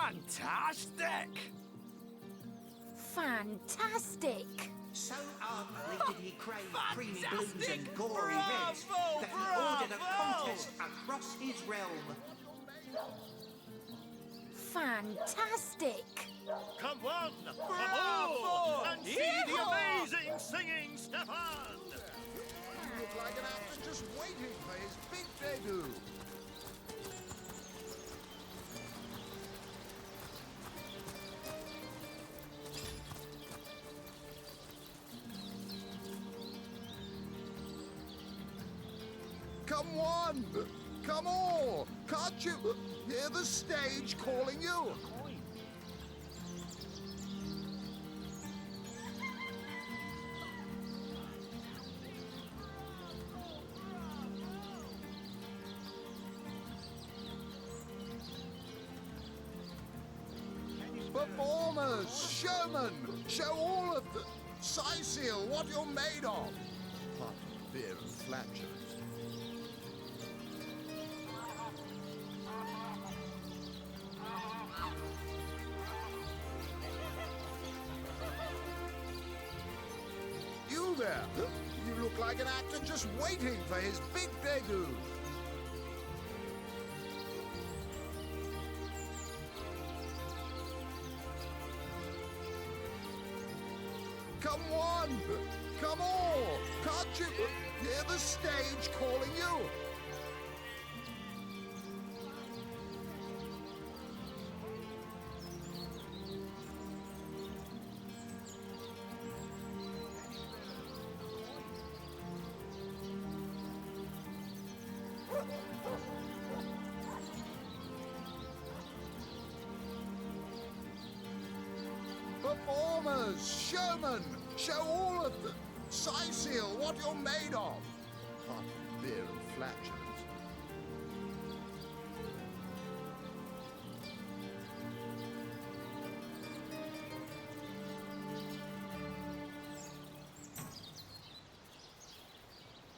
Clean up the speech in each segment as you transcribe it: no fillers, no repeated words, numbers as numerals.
Fantastic! Fantastic! So ardently did he crave creamy blues Fantastic! and gory reds Bravo! that he ordered a Bravo! contest across his realm. Fantastic! Come on! Bravo! Come on! And see the Yeehaw! amazing singing Stefan! You look like an actor just waiting for his big debut. Come on! Come on! Can't you hear the stage calling you? Performers, showmen, show all of the Sicil what you're made of. Apart from fear and flatulence. You there, you look like an actor just waiting for his big debut. Come on! Come on! Can't you hear the stage calling you? Performers, showmen, show all of the Sicil what you're made of. Apart from beer and flatulence.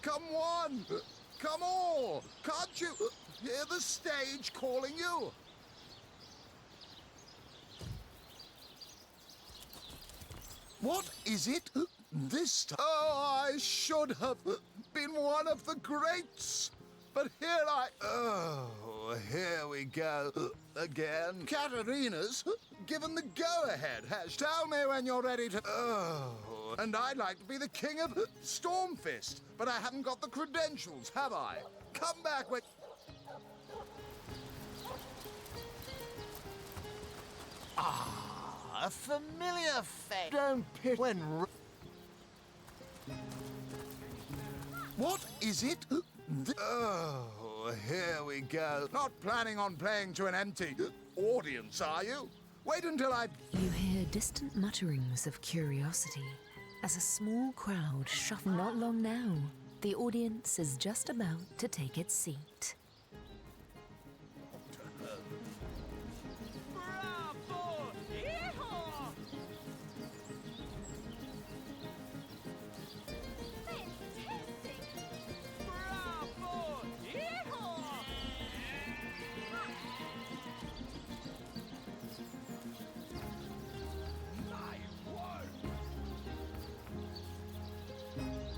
Come on! Come on! Can't you hear the stage calling you? What is it this time? Oh, I should have been one of the greats. But here we go again. Katerina's given the go-ahead. Tell me when you're ready to... Oh, and I'd like to be the king of Stormfist, but I haven't got the credentials, have I? Come back when... A familiar face. Don't pit when... What is it? Oh, here we go. Not planning on playing to an empty audience, are you? Wait until I... You hear distant mutterings of curiosity as a small crowd shuffle. Not long now. The audience is just about to take its seat. Bravo! Yeehaw! Fantastic! Bravo! Yeehaw! My word! Fantastic!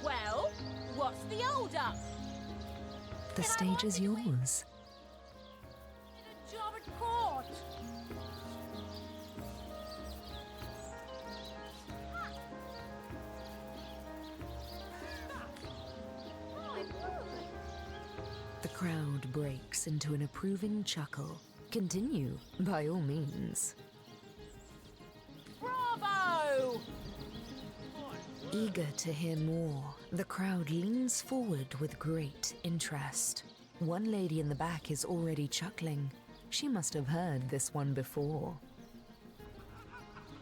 Well, what's the hold-up? The stage is yours. A job at court. The crowd breaks into an approving chuckle. Continue, by all means. Bravo! Eager to hear more, the crowd leans forward with great interest. One lady in the back is already chuckling. She must have heard this one before.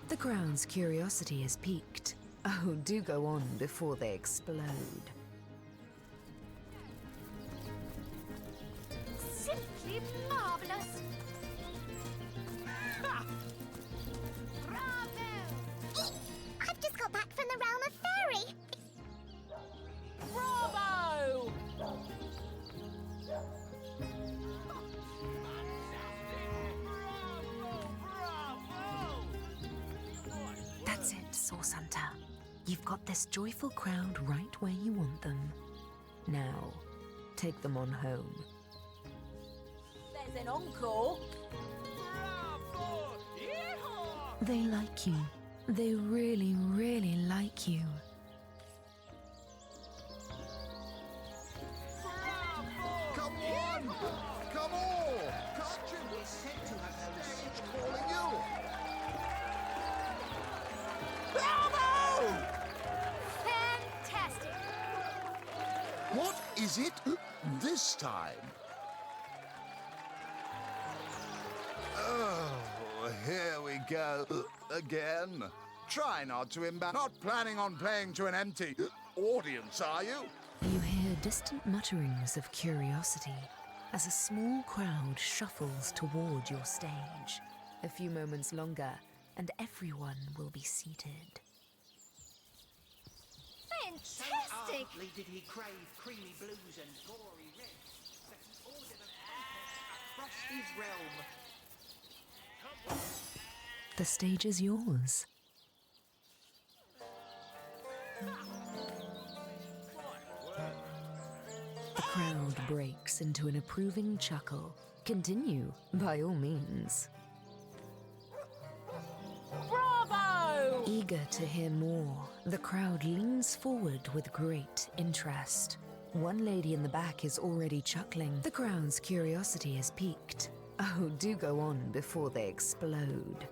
The crowd's curiosity is piqued. Oh, do go on before they explode. Absolutely marvelous. Bravo! I've just got back from the realm of fairy. Bravo! That's it, Source Hunter. You've got this joyful crowd right where you want them. Now, take them on home. There's an encore. Bravo! Yeehaw! They like you. They really, really like you. Come on! Come on! Can't you? Is said to have held a Stage calling you! Fantastic. What is it this time? Oh, here we go again. Try not to embarrass. Not planning on playing to an empty audience, are you? You hear distant mutterings of curiosity as a small crowd shuffles toward your stage. A few moments longer, and everyone will be seated. so Fantastic. ardently did he crave creamy blues and gory reds that he ordered a contest across his realm. The stage is yours. The crowd breaks into an approving chuckle. Continue, by all means. Bravo! Eager to hear more, the crowd leans forward with great interest. One lady in the back is already chuckling. The crowd's curiosity is piqued. Oh, do go on before they explode.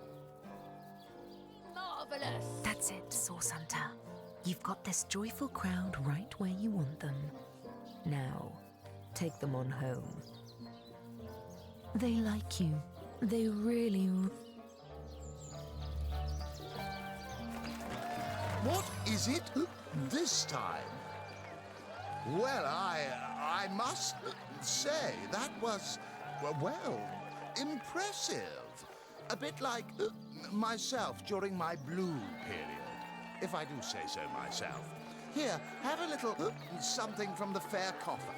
Marvelous. That's it, Source Hunter. You've got this joyful crowd right where you want them. Now, take them on home. They like you. They really. What is it this time? Well, I must say that was, well, impressive. A bit like myself during my blue period, if I do say so myself. Here, have a little something from the fair coffer.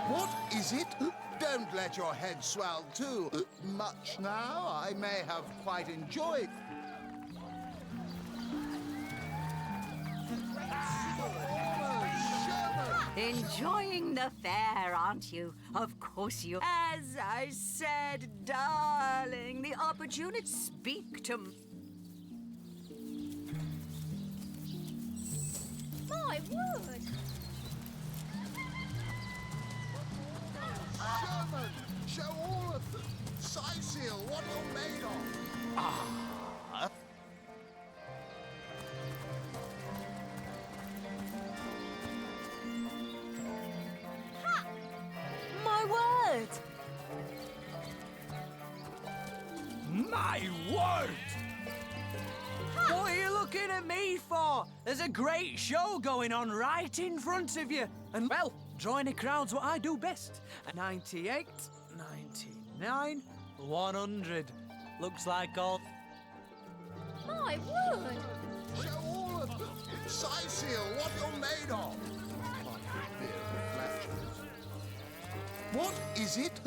What is it? Don't let your head swell too much now. I may have quite enjoyed. Enjoying the fair, aren't you? Of course you. As I said, darling, the opportunity to speak to. My word. Sherman, show all of them. Sicil, what you're made of. My word. My word! What are you looking at me for? There's a great show going on right in front of you. And, well, drawing a crowd's what I do best. 98, 99, 100. Looks like all... My word. Show all of them. Sicil, what you're made of. What is it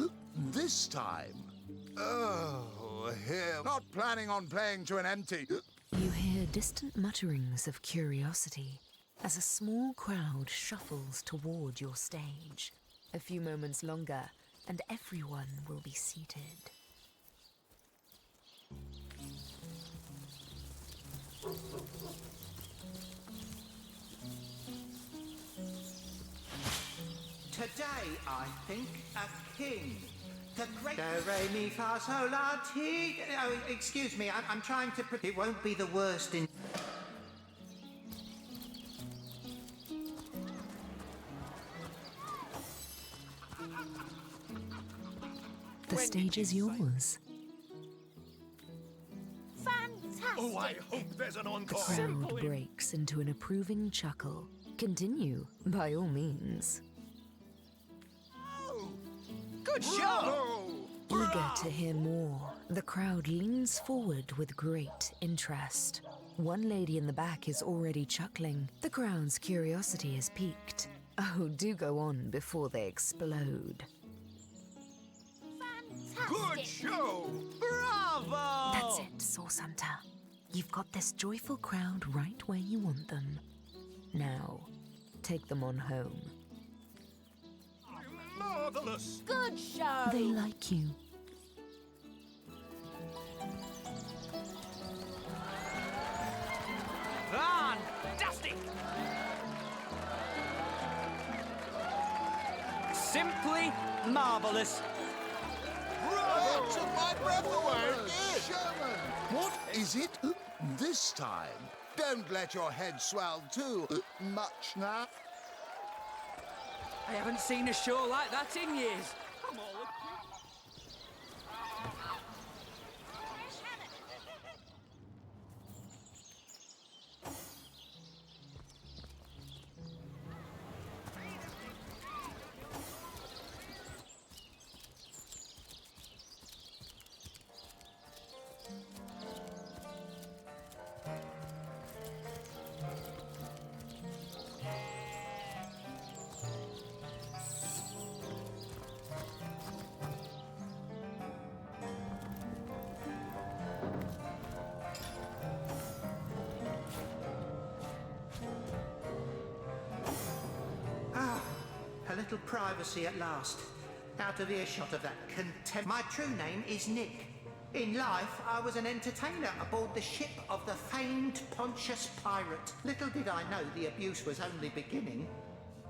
this time? Oh, here. Not planning on playing to an empty. You hear distant mutterings of curiosity as a small crowd shuffles toward your stage. A few moments longer, and everyone will be seated. Today, I think, a king. The great... Do, re, mi, fa, sol, la, ti... Oh, excuse me, I'm trying to... It won't be the worst in... The stage is yours. Fantastic. Oh, I hope there's an The encore. crowd breaks into an approving chuckle. Continue, by all means. Oh, Good show! Bravo! Eager to hear more, the crowd leans forward with great interest. One lady in the back is already chuckling. The crowd's curiosity is piqued. Oh, do go on before they explode. Fantastic. Good show! Bravo! That's it, Sauce Hunter. You've got this joyful crowd right where you want them. Now, take them on home. Marvelous! Good show. They like you. Fantastic! Simply marvelous. Bravo! Took my breath away. Sherman, what is it this time? Don't let your head swell too much now. I haven't seen a show like that in years. A little privacy at last. Out of earshot of that contempt. My true name is Nick. In life, I was an entertainer aboard the ship of the famed Pontius Pirate. Little did I know the abuse was only beginning.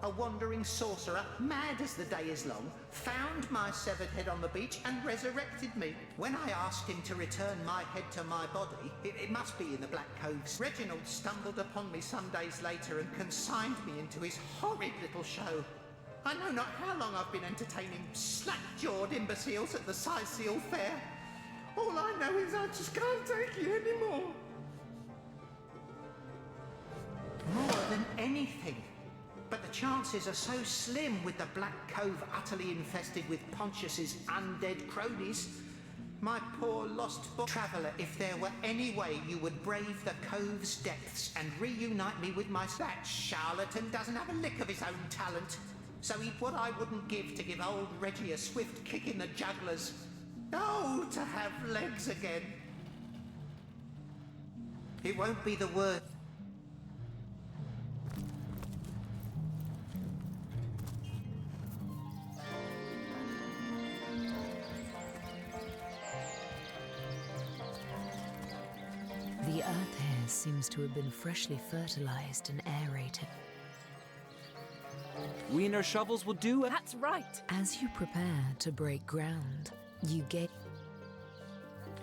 A wandering sorcerer, mad as the day is long, found my severed head on the beach and resurrected me. When I asked him to return my head to my body, it must be in the Black Coves, Reginald stumbled upon me some days later and consigned me into his horrid little show. I know not how long I've been entertaining slack-jawed imbeciles at the Seal Fair. All I know is I just can't take it anymore. More than anything. But the chances are so slim with the Black Cove utterly infested with Pontius's undead cronies. My poor lost traveller, if there were any way you would brave the cove's depths and reunite me with my... That charlatan doesn't have a lick of his own talent. So he'd what I wouldn't give to give old Reggie a swift kick in the jugglers. Oh, to have legs again. It won't be the word. The earth here seems to have been freshly fertilized and aerated. Wiener shovels will do it. That's right. As you prepare to break ground, you get...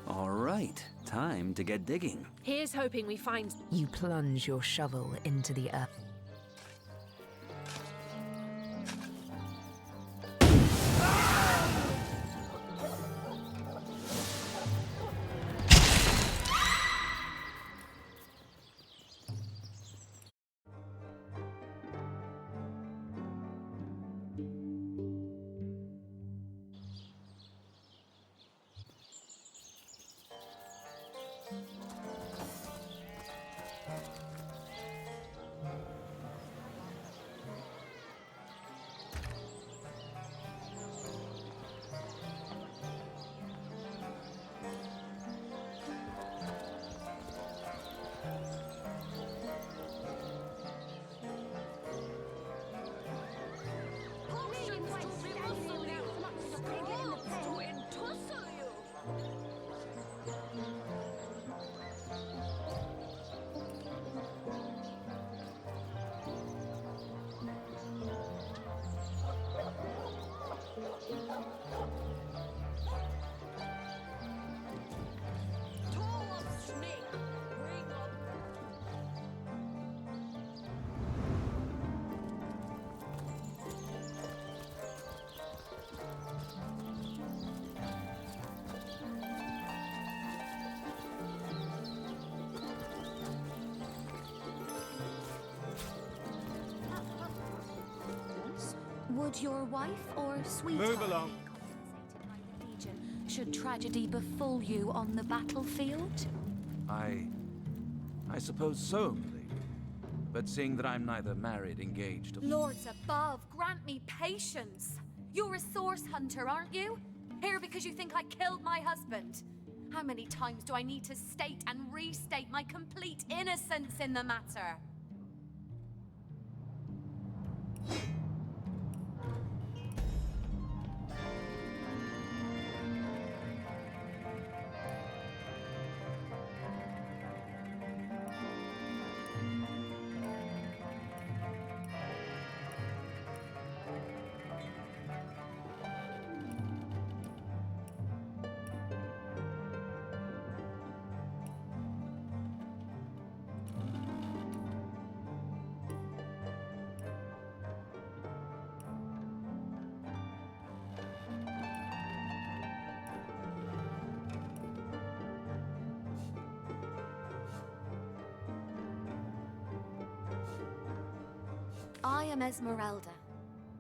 All right, time to get digging. Here's hoping we find... You plunge your shovel into the earth. Would your wife or sweetheart Move along. should tragedy befall you on the battlefield? I suppose so, milady. But seeing that I'm neither married, engaged, or... Lords above, grant me patience. You're a source hunter, aren't you? Here because you think I killed my husband. How many times do I need to state and restate my complete innocence in the matter? I am Esmeralda,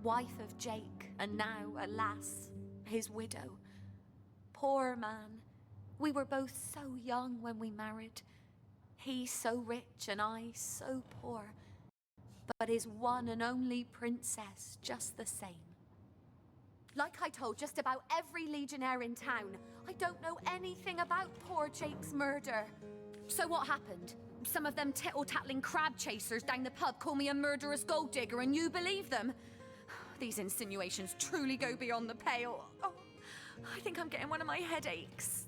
wife of Jake, and now, alas, his widow. Poor man. We were both so young when we married. He so rich and I so poor. But his one and only princess just the same. Like I told just about every legionnaire in town, I don't know anything about poor Jake's murder. So what happened? Some of them tittle-tattling crab chasers down the pub call me a murderous gold digger and you believe them? These insinuations truly go beyond the pale. Oh, I think I'm getting one of my headaches.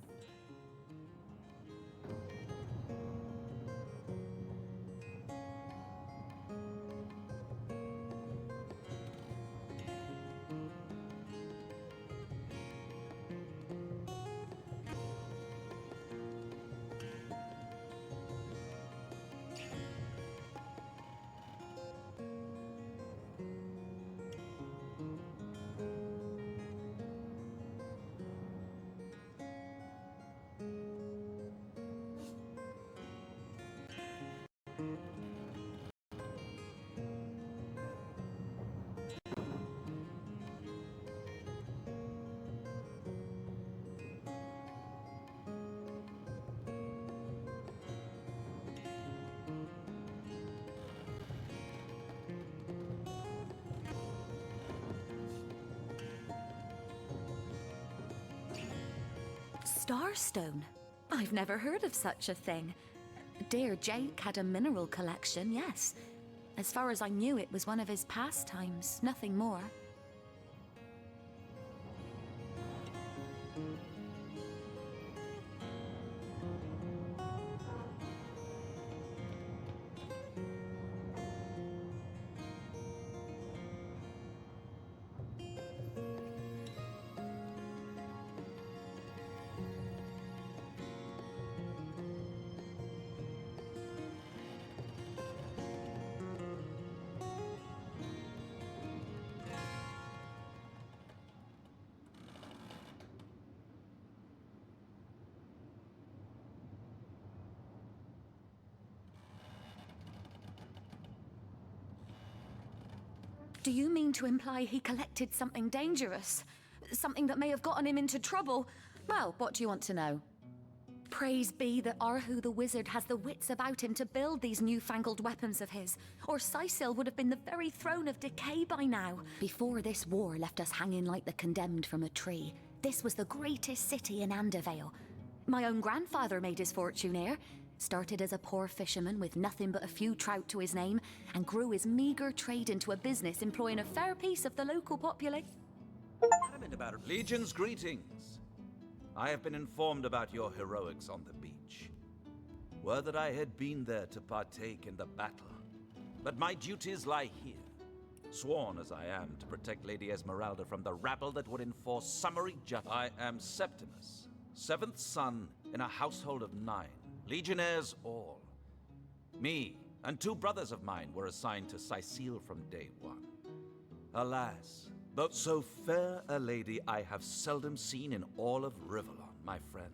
Starstone? I've never heard of such a thing. Dear Jake had a mineral collection, yes. As far as I knew, it was one of his pastimes, nothing more. Do you mean to imply he collected something dangerous? Something that may have gotten him into trouble? Well, what do you want to know? Praise be that Arhu the wizard has the wits about him to build these newfangled weapons of his, or Sicil would have been the very throne of decay by now. Before this war left us hanging like the condemned from a tree, this was the greatest city in Andervale. My own grandfather made his fortune here. Started as a poor fisherman with nothing but a few trout to his name, and grew his meager trade into a business employing a fair piece of the local population. Adamant about it. Legion's greetings. I have been informed about your heroics on the beach. Were that I had been there to partake in the battle. But my duties lie here, sworn as I am to protect Lady Esmeralda from the rabble that would enforce summary justice. I am Septimus, seventh son in a household of 9. Legionnaires all. Me and 2 brothers of mine were assigned to Sicil from day 1. Alas, though so fair a lady I have seldom seen in all of Rivellon, my friend.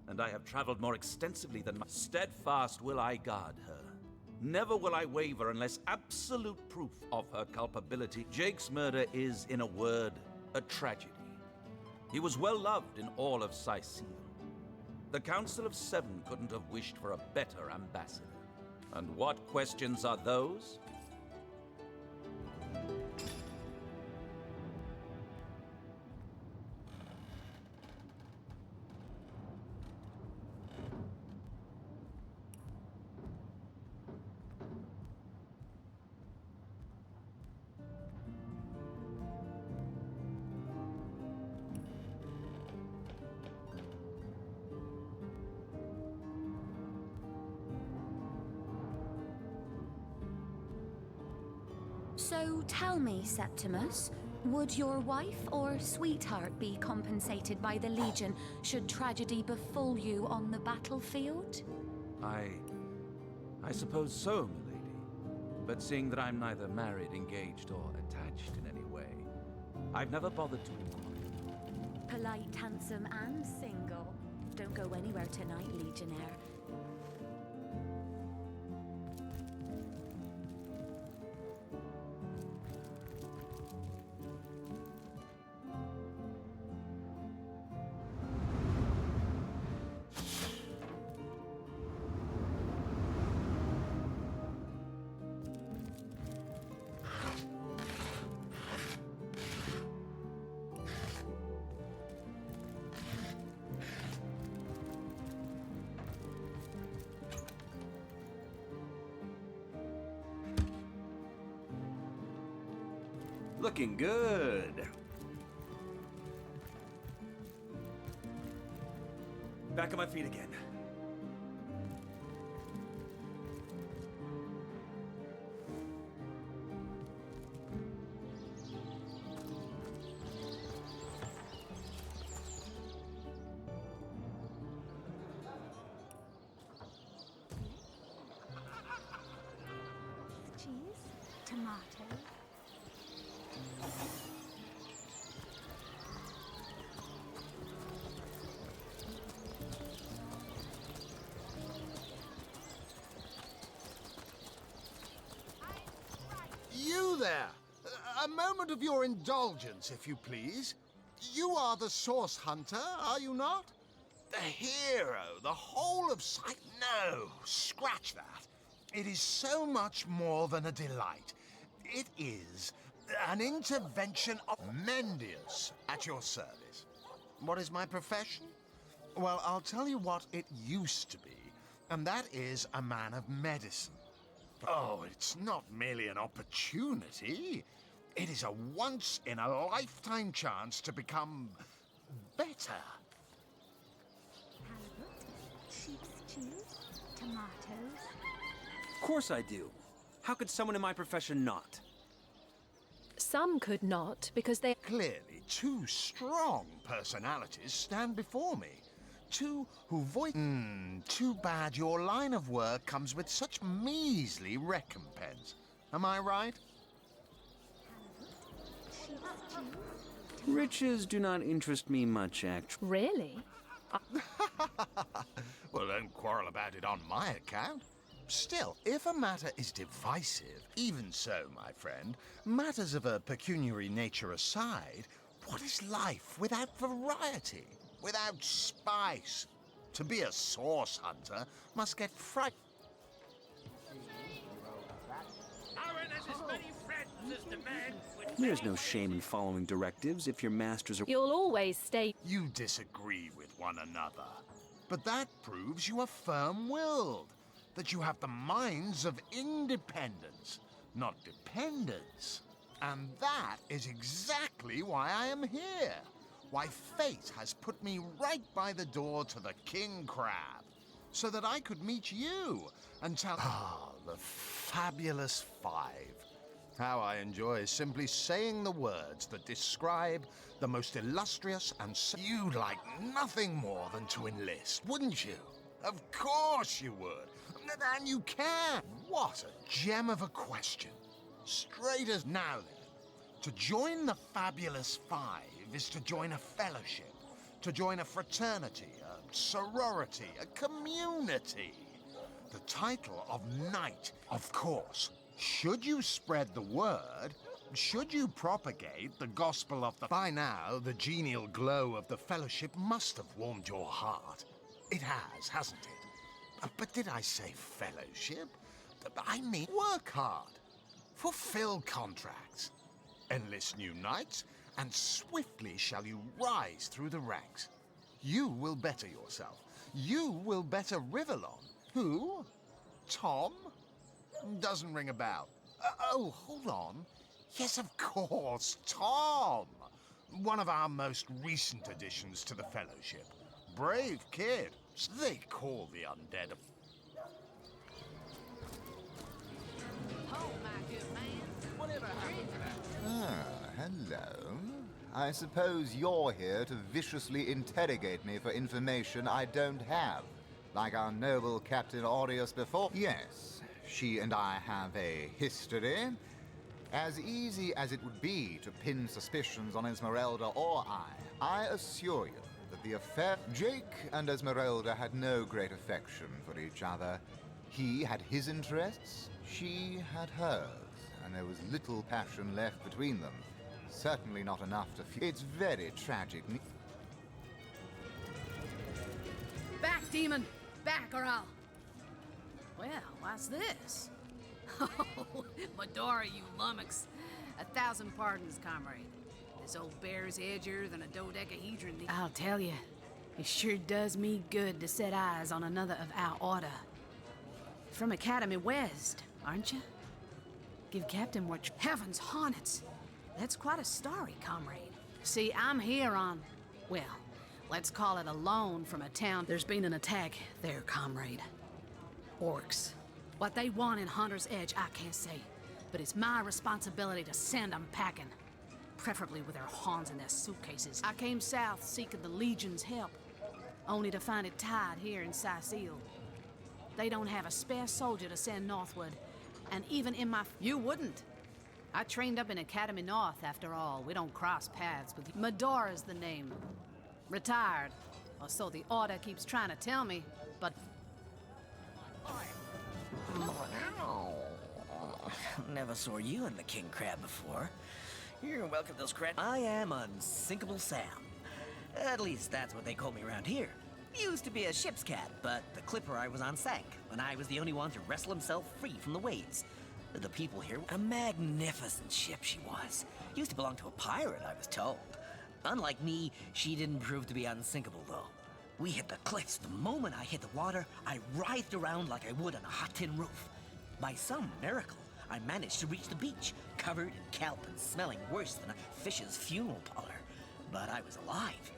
And I have traveled more extensively than my steadfast will I guard her. Never will I waver unless absolute proof of her culpability. Jake's murder is, in a word, a tragedy. He was well loved in all of Sicile. The Council of Seven couldn't have wished for a better ambassador. And what questions are those? So tell me, Septimus, would your wife or sweetheart be compensated by the Legion should tragedy befall you on the battlefield? I suppose so, milady. But seeing that I'm neither married, engaged, or attached in any way, I've never bothered to inquire. Polite, handsome, and single. Don't go anywhere tonight, Legionnaire. Looking good. Back on my feet again. Cheese, tomato. You there! A moment of your indulgence, if you please. You are the source hunter, are you not? The hero, the whole of sight. No, scratch that. It is so much more than a delight. It is an intervention of Mendius at your service. What is my profession? Well, I'll tell you what it used to be, and that is a man of medicine. Oh, it's not merely an opportunity. It is a once-in-a-lifetime chance to become better. Halibut, sheep's cheese, tomatoes. Of course I do. How could someone in my profession not? Some could not, because they... Clearly, two strong personalities stand before me. Two who voice... too bad your line of work comes with such measly recompense. Am I right? Sheep's cheese. Riches do not interest me much, actually. Really? Well, don't quarrel about it on my account. Still, if a matter is divisive, even so, my friend, matters of a pecuniary nature aside, what is life without variety, without spice? To be a source hunter must get fright. There's no shame in following directives if your masters are... You'll always stay... You disagree with one another. But that proves you are firm-willed, that you have the minds of independence, not dependence. And that is exactly why I am here. Why fate has put me right by the door to the King Crab, so that I could meet you and tell... Ah, the fabulous five. How I enjoy simply saying the words that describe the most illustrious and... You'd like nothing more than to enlist, wouldn't you? Of course you would. And you can. What a gem of a question. Straight as... Now then, to join the Fabulous Five is to join a fellowship, to join a fraternity, a sorority, a community. The title of knight, of course. Should you spread the word, Should you propagate the gospel of the... By now, the genial glow of the fellowship must have warmed your heart. It has, hasn't it? But did I say fellowship? I mean work hard. Fulfill contracts. Enlist new knights, and swiftly shall you rise through the ranks. You will better yourself. You will better Rivellon. Who? Tom? Doesn't ring a bell. Oh, hold on. Yes, of course, Tom. One of our most recent additions to the Fellowship. Brave kid. They call the undead. Oh, my good man. Whatever happened to that? Ah, hello. I suppose you're here to viciously interrogate me for information I don't have, like our noble Captain Aureus before. Yes, she and I have a history. As easy as it would be to pin suspicions on Esmeralda or I assure you that the affair... Jake and Esmeralda had no great affection for each other. He had his interests, she had hers, and there was little passion left between them. Certainly not enough to feel... It's very tragic. Back, demon! Back, or I'll... Well, what's this? Oh, Medora, you lummox. 1,000 pardons, comrade. This old bear's edgier than a dodecahedron. I'll tell you, it sure does me good to set eyes on another of our order. From Academy West, aren't you? Give Captain what... Heavens hornets! That's quite a story, comrade. See, I'm here on... well, let's call it a loan from a town. There's been an attack there, comrade. Orcs. What they want in Hunter's Edge, I can't say. But it's my responsibility to send them packing. Preferably with their horns in their suitcases. I came south seeking the Legion's help, only to find it tied here in Sicile. They don't have a spare soldier to send northward, and even in my... You wouldn't. I trained up in Academy North, after all. We don't cross paths with you. Medora's the name. Retired. Or so the Order keeps trying to tell me, but... Never saw you in the King Crab before. You're welcome to those crabs. I am Unsinkable Sam. At least that's what they call me around here. Used to be a ship's cat, but the clipper I was on sank, and I was the only one to wrestle himself free from the waves. The people here, a magnificent ship she was. Used to belong to a pirate, I was told. Unlike me, she didn't prove to be unsinkable, though. We hit the cliffs. The moment I hit the water, I writhed around like I would on a hot tin roof. By some miracle, I managed to reach the beach, covered in kelp and smelling worse than a fish's funeral parlor. But I was alive.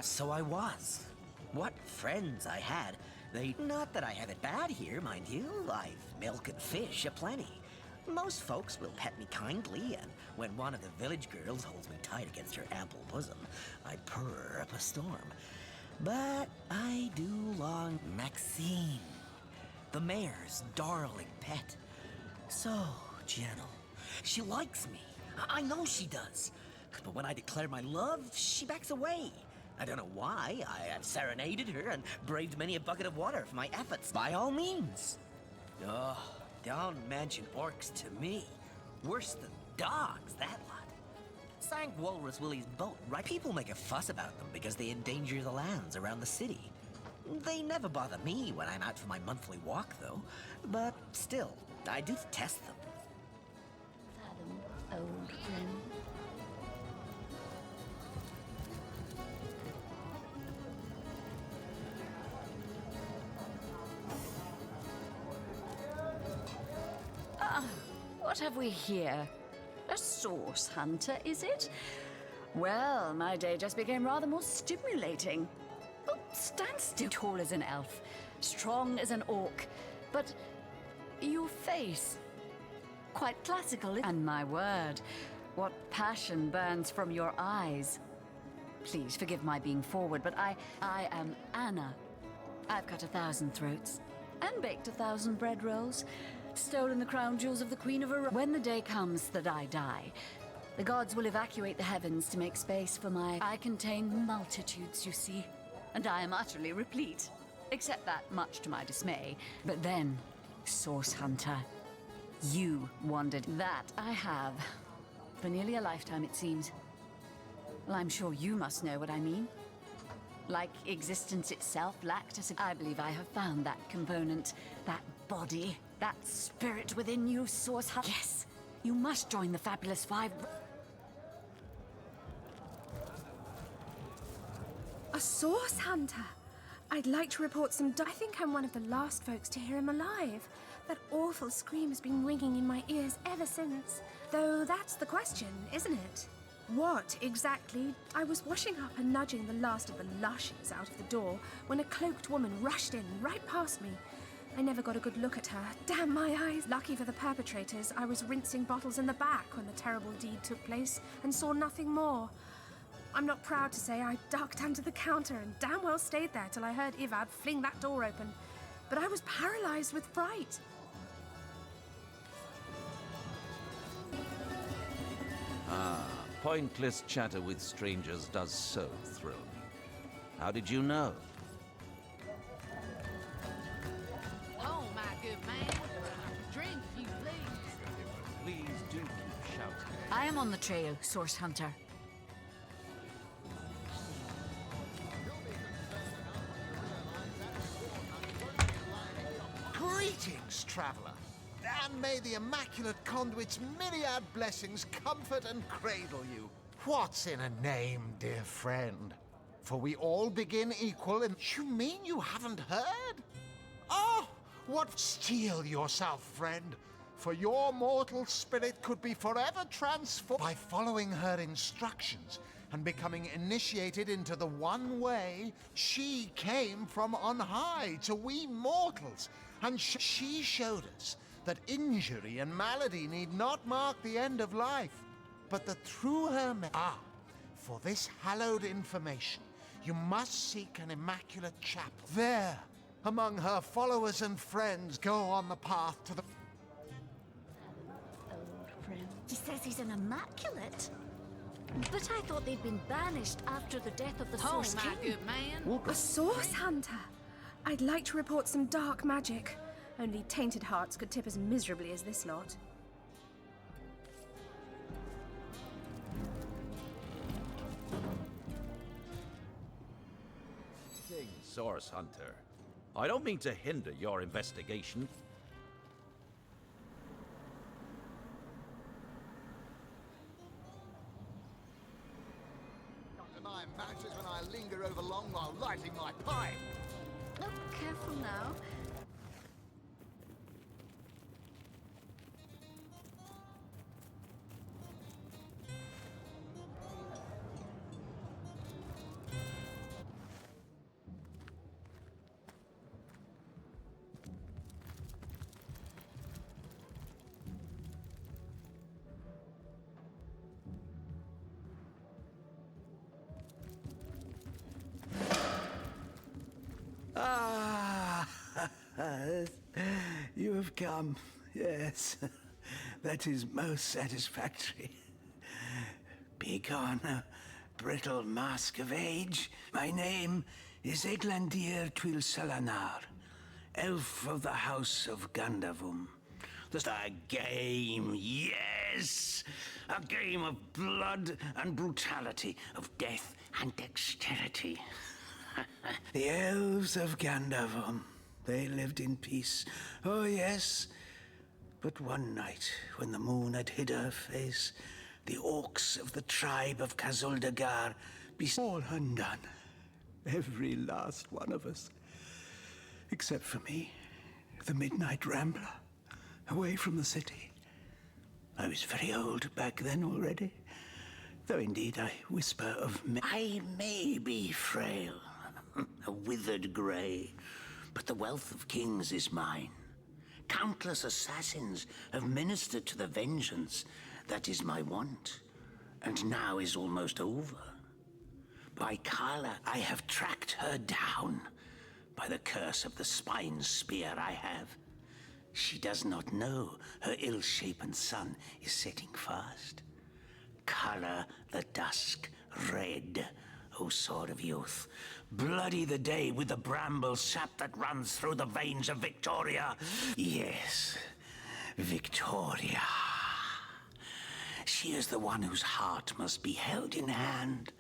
So I was. What friends I had. Not that I have it bad here, mind you. I've milk and fish aplenty. Most folks will pet me kindly, and when one of the village girls holds me tight against her ample bosom, I purr up a storm. But I do long Maxine, the mayor's darling pet. So gentle. She likes me. I know she does. But when I declare my love, she backs away. I don't know why. I have serenaded her and braved many a bucket of water for my efforts. By all means. Oh, don't mention orcs to me. Worse than dogs, that lot. Sank Walrus Willie's boat, right? People make a fuss about them because they endanger the lands around the city. They never bother me when I'm out for my monthly walk, though. But still, I do test them. Fathom, old friend. What have we here? A source hunter, is it? Well, my day just became rather more stimulating. Oh, stand still. Tall as an elf, strong as an orc, but your face, quite classical. And my word, what passion burns from your eyes. Please forgive my being forward, but I am Anna. I've cut 1,000 throats and baked 1,000 bread rolls. Stolen the crown jewels of the Queen of Aurora. When the day comes that I die, the gods will evacuate the heavens to make space for my... I contain multitudes, you see, and I am utterly replete. Except that, much to my dismay. But then, Source Hunter, you wandered. That I have. for nearly a lifetime, it seems. Well, I'm sure you must know what I mean. Like existence itself lacked a I believe I have found that component, that body, that spirit within you, Source Hunter. Yes, you must join the Fabulous Five. A source hunter? I'd like to report some. I think I'm one of the last folks to hear him alive. That awful scream has been ringing in my ears ever since. Though that's the question, isn't it? What exactly? I was washing up and nudging the last of the lushes out of the door when a cloaked woman rushed in right past me. I never got a good look at her. Damn my eyes. Lucky for the perpetrators, I was rinsing bottles in the back when the terrible deed took place and saw nothing more. I'm not proud to say I ducked under the counter and damn well stayed there till I heard Ivad fling that door open. But I was paralyzed with fright. Pointless chatter with strangers does so thrill me. How did you know? Oh, my good man. Drink, you please. Please do keep shouting. I am on the trail, Source Hunter. Greetings, traveller. And may the Immaculate Conduit's myriad blessings comfort and cradle you. What's in a name, dear friend? For we all begin equal and... You mean you haven't heard? Oh, what... Steel yourself, friend. For your mortal spirit could be forever transformed by following her instructions and becoming initiated into the one way she came from on high to we mortals. And she showed us that injury and malady need not mark the end of life, but that through her... for this hallowed information, you must seek an immaculate chapel. There, among her followers and friends, go on the path to the... Old friend. He says he's an immaculate. But I thought they'd been banished after the death of the Source King. My good man. A source hunter? I'd like to report some dark magic. Only tainted hearts could tip as miserably as this lot. Source Hunter. I don't mean to hinder your investigation. Not denying matches when I linger over long while lighting my pipe. Oh, careful now. You have come, yes. That is most satisfactory. Begone, brittle mask of age. My name is Eglandir Twil Salanar, elf of the House of Gandavum. A game, yes! A game of blood and brutality, of death and dexterity. The elves of Gandavum. They lived in peace. Oh, yes. But one night, when the moon had hid her face, the orcs of the tribe of Kazuldagar be all undone. Every last one of us. Except for me, the midnight rambler, away from the city. I was very old back then already. Though indeed I whisper of I may be frail, a withered grey, but the wealth of kings is mine. Countless assassins have ministered to the vengeance that is my want, and now is almost over. By Carla, I have tracked her down. By the curse of the spine spear I have. She does not know her ill-shapen son is setting fast. Color the dusk red, O sword of youth. Bloody the day with the bramble sap that runs through the veins of Victoria. Yes, Victoria. She She is the one whose heart must be held in hand.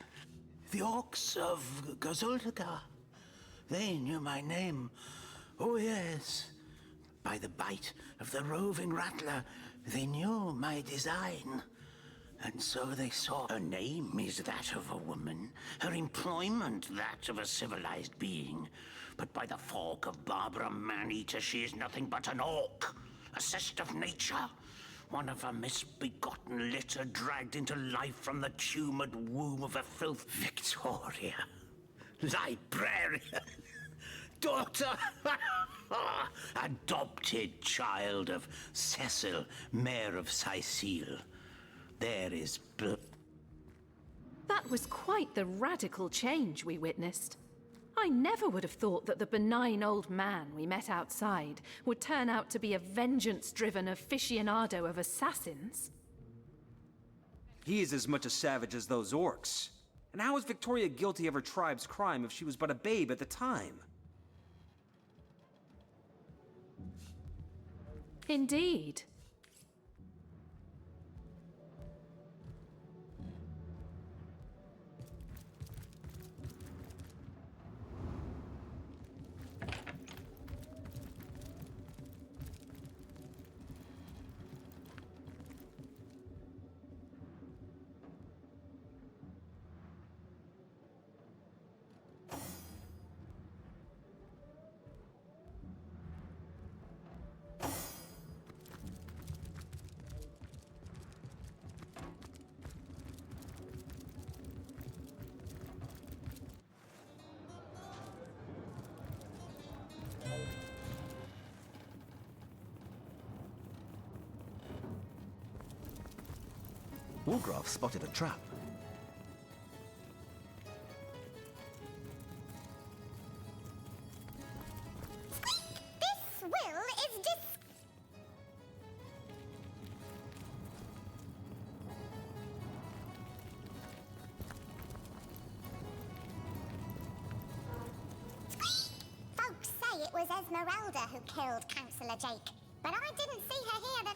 The orcs of Gazuldaga. They knew my name. Oh, yes. By the bite of the roving rattler, they knew my design. And so they saw her name is that of a woman, her employment that of a civilized being. But by the fork of Barbara Maneater, she is nothing but an orc, a cyst of nature, one of a misbegotten litter dragged into life from the tumid womb of a filth. Victoria, librarian, daughter, adopted child of Cecil, Mayor of Sicile. There is That was quite the radical change we witnessed. I never would have thought that the benign old man we met outside would turn out to be a vengeance-driven aficionado of assassins. He is as much a savage as those orcs. And how is Victoria guilty of her tribe's crime if she was but a babe at the time? Indeed. Wolgraff spotted a trap. This will is Folks say it was Esmeralda who killed Councillor Jake, but I didn't see her here the...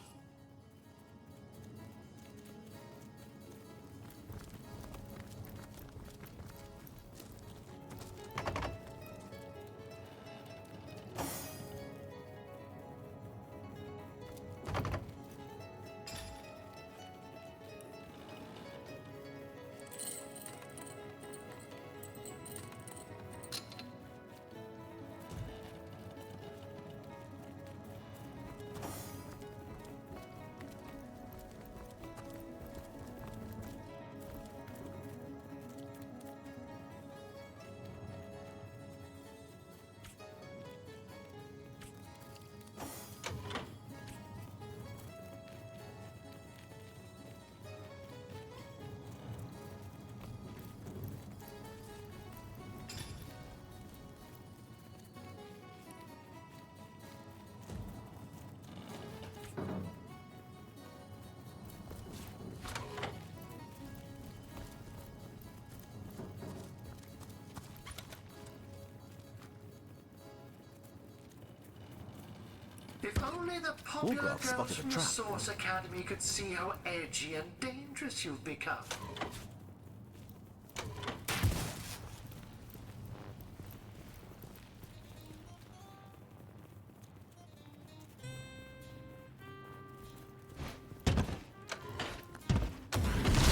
If only the popular Wolgraff girls spotted a from the trap. Source Academy could see how edgy and dangerous you've become.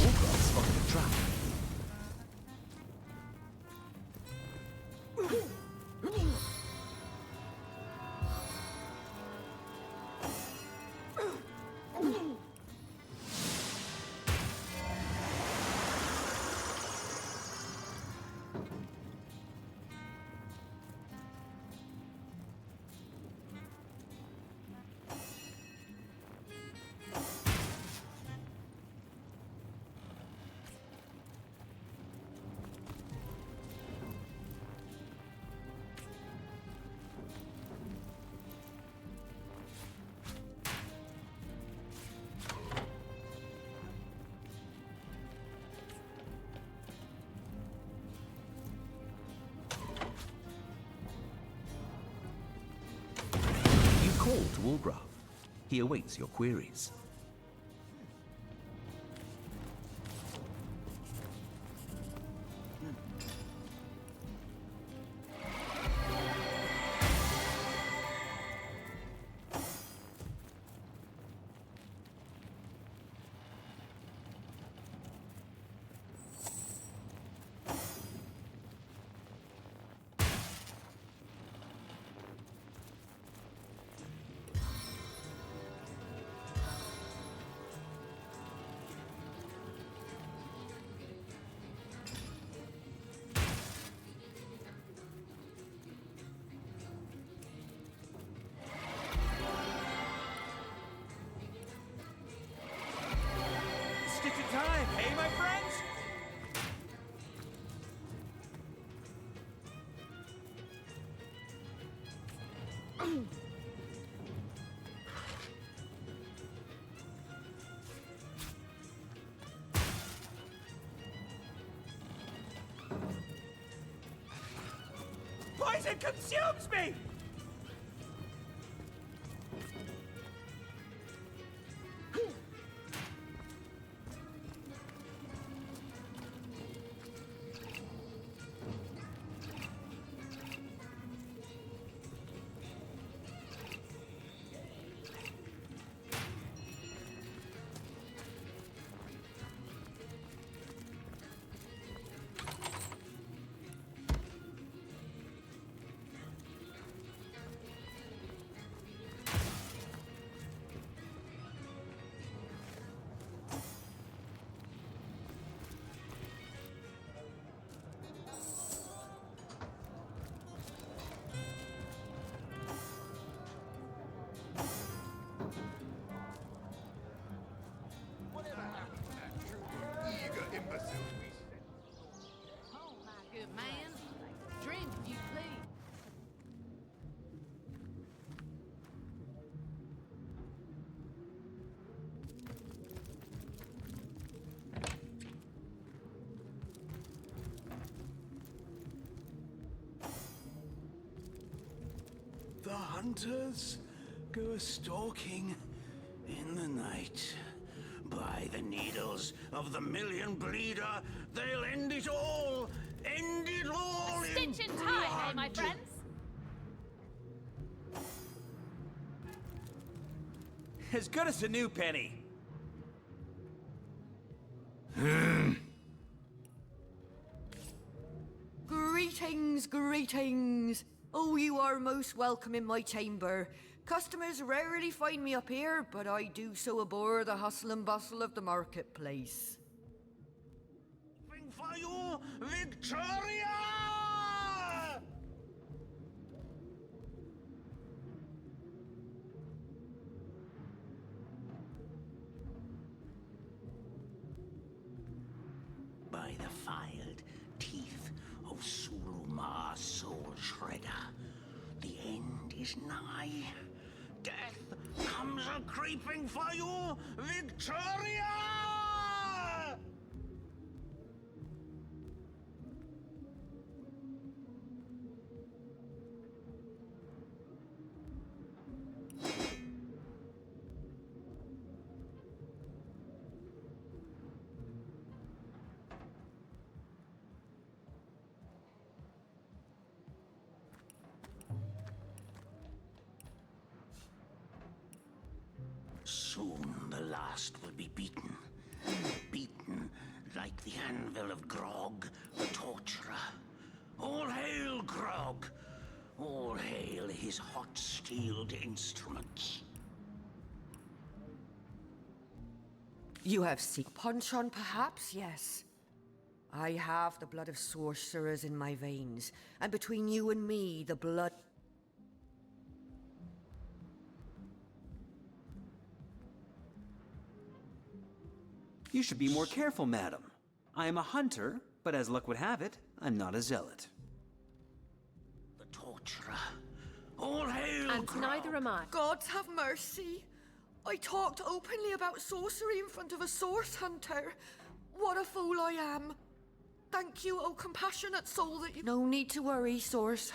Wolgraff spotted a trap. Call to Wolgraff. He awaits your queries. It consumes me! Oh, my good man. Drink if you please. The hunters go stalking in the night. By the needles of the million bleeder, they'll end it all! End it all in Stitch in time, eh, my blood! friends? As good as a new penny. Greetings, greetings. Oh, you are most welcome in my chamber. Customers rarely find me up here, but I do so abhor the hustle and bustle of the marketplace. For you, Victoria! By the filed teeth of Sulumar Soul Shredder, the end is nigh. Death comes a-creeping for you, Victoria! Soon the last will be beaten. Beaten like the anvil of Grog, the torturer. All hail Grog! All hail his hot-steeled instruments. You have seek punch on, perhaps? Yes. I have the blood of sorcerers in my veins, and between you and me, the blood... You should be more careful, madam. I am a hunter, but as luck would have it, I'm not a zealot. The torturer. All hail And Grog! neither am I. Gods have mercy. I talked openly about sorcery in front of a source hunter. What a fool I am. Thank you, oh compassionate soul that you... No need to worry, source.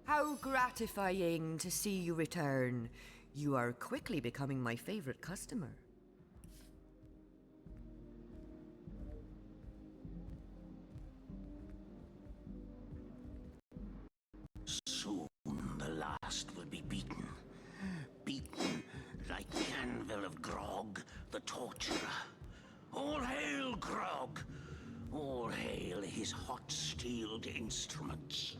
How gratifying to see you return. You are quickly becoming my favorite customer. Soon the last will be beaten. Beaten like the anvil of Grog, the torturer. All hail Grog! All hail his hot-steeled instruments.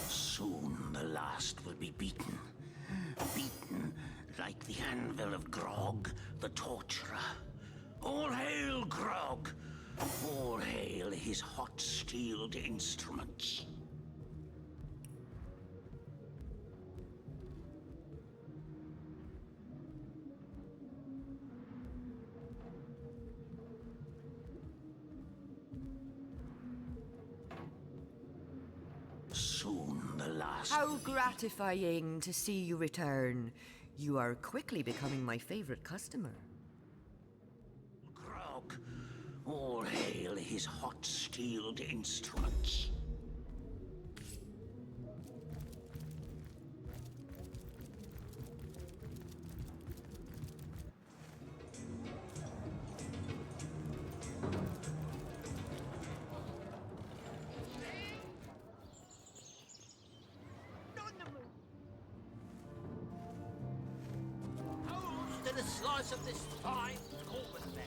Soon the last will be beaten. Beaten like the anvil of Grog, the torturer. All hail Grog! All hail his hot-steeled instruments. soon the last. How gratifying to see you return. You are quickly becoming my favorite customer. Grog, all hail his hot-steeled instruments. A slice of this fine Corbin there.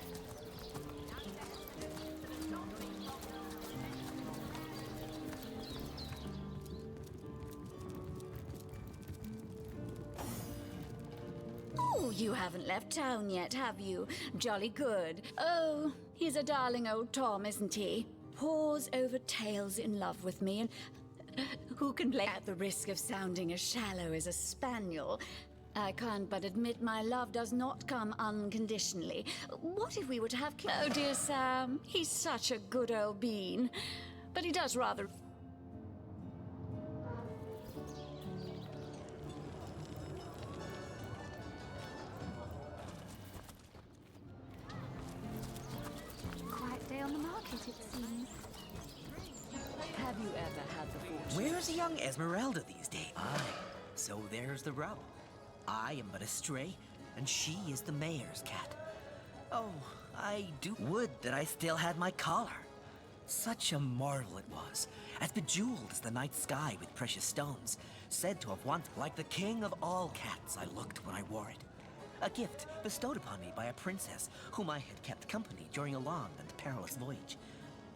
Oh, you haven't left town yet, have you? Jolly good. Oh, he's a darling old Tom, isn't he? Paws over tails in love with me, and who can blame at the risk of sounding as shallow as a spaniel? I can't but admit my love does not come unconditionally. What if we were to have... Oh, dear Sam, he's such a good old bean. But he does rather... Quiet day on the market, it seems. Have you ever had the fortune? Where's young Esmeralda these days? Aye, so there's the rub. I am but a stray, and she is the mayor's cat. Oh, I do would that I still had my collar. Such a marvel it was, as bejeweled as the night sky with precious stones, said to have once, like the king of all cats, I looked when I wore it. A gift bestowed upon me by a princess whom I had kept company during a long and perilous voyage.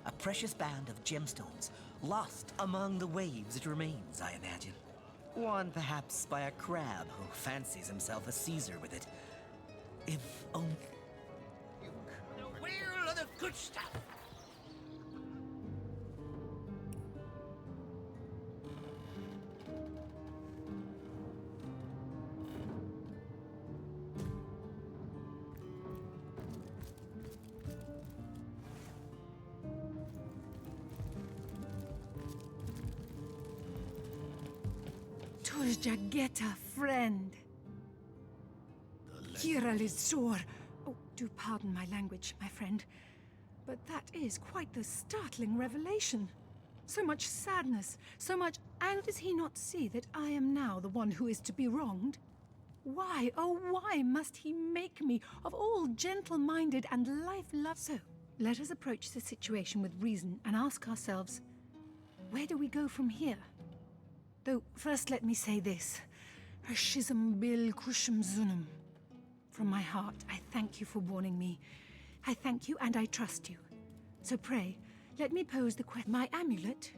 A precious band of gemstones, lost among the waves it remains, I imagine. Worn perhaps by a crab who fancies himself a Caesar with it. If only... The wheel of the good stuff! Jageta, friend. Kira Lizor. Oh, do pardon my language, my friend. But that is quite the startling revelation. So much sadness, so much... And does he not see that I am now the one who is to be wronged? Why, oh why must he make me, of all gentle-minded and life-love... So, let us approach the situation with reason and ask ourselves, where do we go from here? Though, first let me say this. Shizm bil kushum zunum. From my heart, I thank you for warning me. I thank you and I trust you. So pray, let me pose the question. My amulet?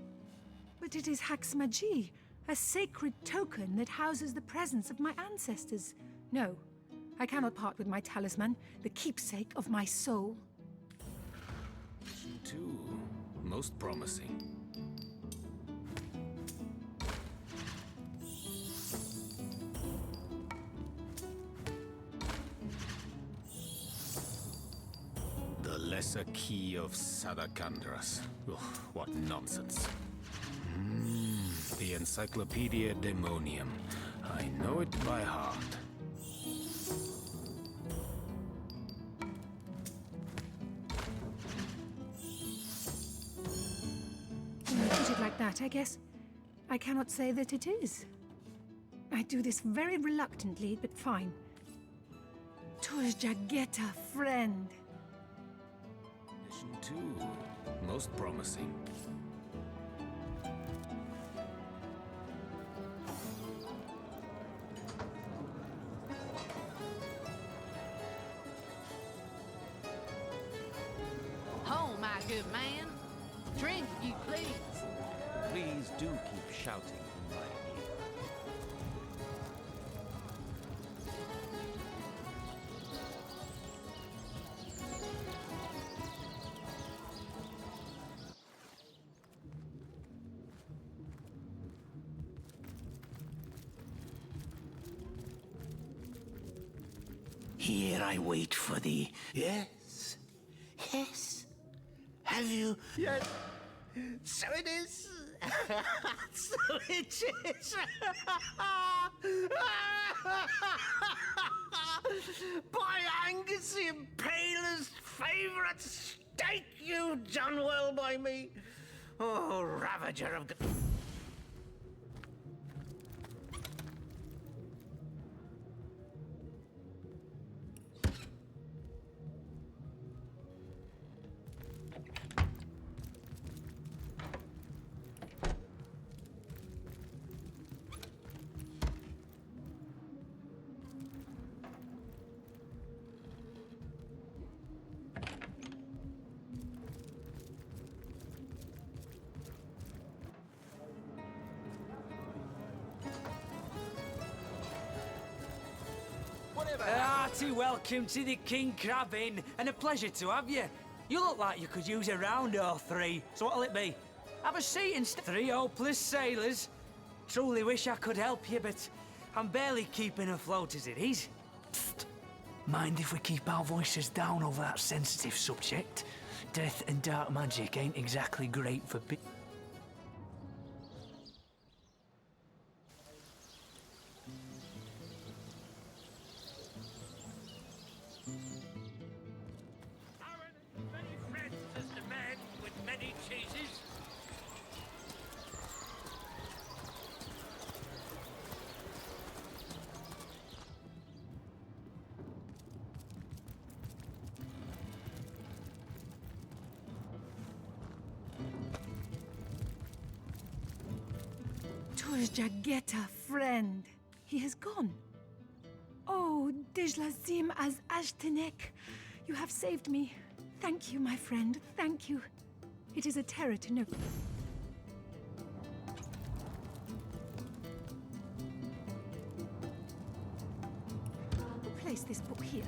But it is Haxmaji, a sacred token that houses the presence of my ancestors. No, I cannot part with my talisman, the keepsake of my soul. Too most promising. The lesser key of Sadakandras. Ugh, what nonsense. The Encyclopedia Demonium. I know it by heart. When you put it like that, I guess I cannot say that it is. I do this very reluctantly, but fine. Jageta, friend. Mission 2. Most promising. Oh, my good man. Drink, you please. Please do keep shouting in my ear. Here I wait for thee. Yes? Yes? Have you... Yes. So it is. So it is. By Angus, the Impaler's favourite steak, you've done well by me. Oh, ravager of... Hearty welcome to the King Crab Inn, and a pleasure to have you. You look like you could use a round or three, so what'll it be? Have a seat instead. 3 hopeless sailors. Truly wish I could help you, but I'm barely keeping afloat as it is. Psst. Mind if we keep our voices down over that sensitive subject? Death and dark magic ain't exactly great for Jageta, friend. He has gone. Oh, Dijlazim as Ashtanek. You have saved me. Thank you, my friend. Thank you. It is a terror to know. I'll place this book here.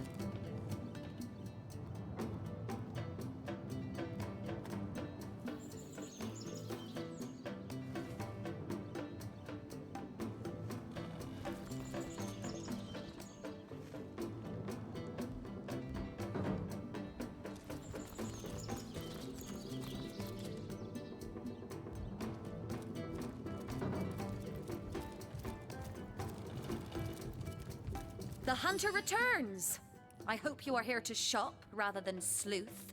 The hunter returns! I hope you are here to shop rather than sleuth.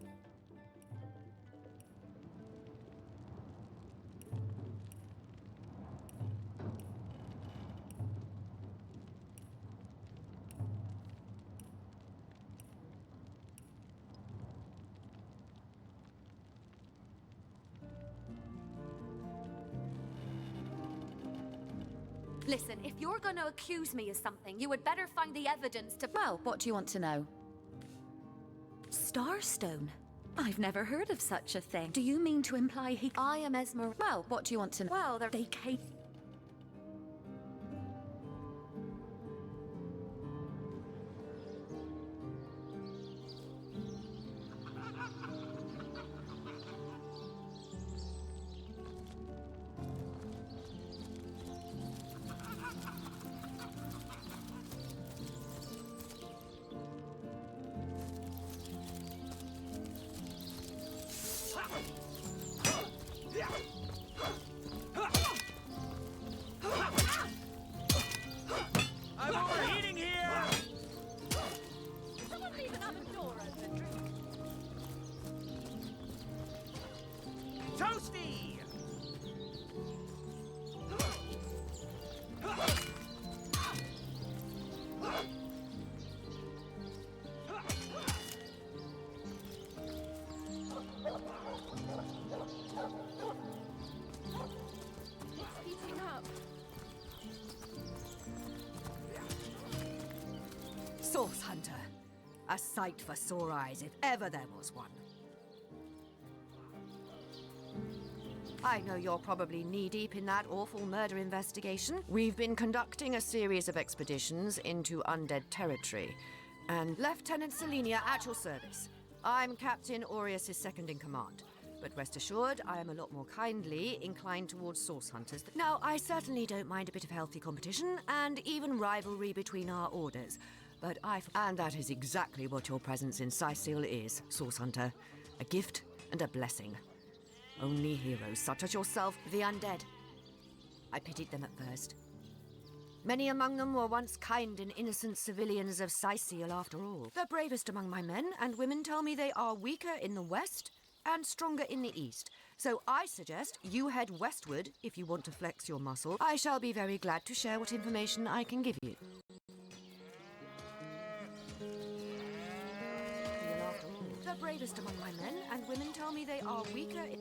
Listen, if you're gonna accuse me of something, you would better find the evidence to— Well, what do you want to know? Starstone? I've never heard of such a thing. Do you mean to imply he— I am Esmeralda. Well, what do you want to know? Well, they came— I'm overheating here! Someone leave another door open. Toasty! Heating up. Source Hunter. A sight for sore eyes, if ever there was one. I know you're probably knee-deep in that awful murder investigation. We've been conducting a series of expeditions into undead territory. And Lieutenant Selenia at your service. I'm Captain Aureus' second-in-command. But rest assured, I am a lot more kindly inclined towards source hunters. Now, I certainly don't mind a bit of healthy competition, and even rivalry between our orders. But and that is exactly what your presence in Sicil is, Source Hunter. A gift and a blessing. Only heroes such as yourself, the undead. I pitied them at first. Many among them were once kind and innocent civilians of Sicil after all. The bravest among my men and women tell me they are weaker in the west and stronger in the east. So I suggest you head westward if you want to flex your muscle. I shall be very glad to share what information I can give you. After all, the bravest among my men and women tell me they are weaker in...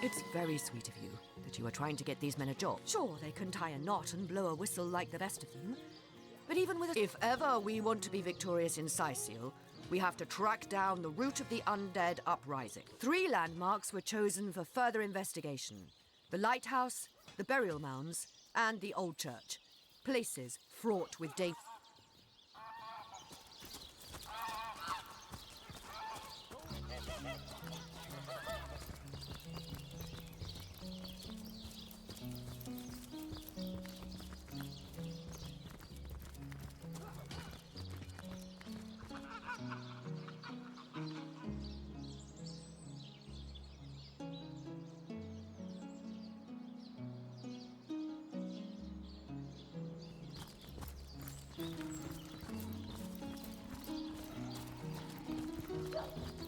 It's very sweet of you that you are trying to get these men a job. Sure, they can tie a knot and blow a whistle like the rest of them. But even with if ever we want to be victorious in Sicil, we have to track down the root of the undead uprising. 3 landmarks were chosen for further investigation. The lighthouse, the burial mounds, and the old church. Places fraught with danger.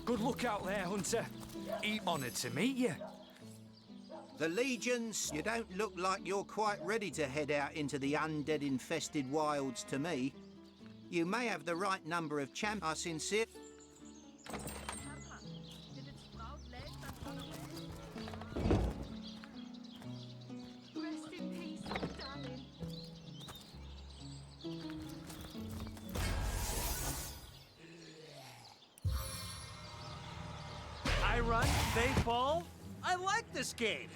Good luck out there, Hunter. Honoured to meet you. The legions, you don't look like you're quite ready to head out into the undead-infested wilds to me. You may have the right number of champs, I sincere. Rest in peace, darling. I run, they fall. I like this game.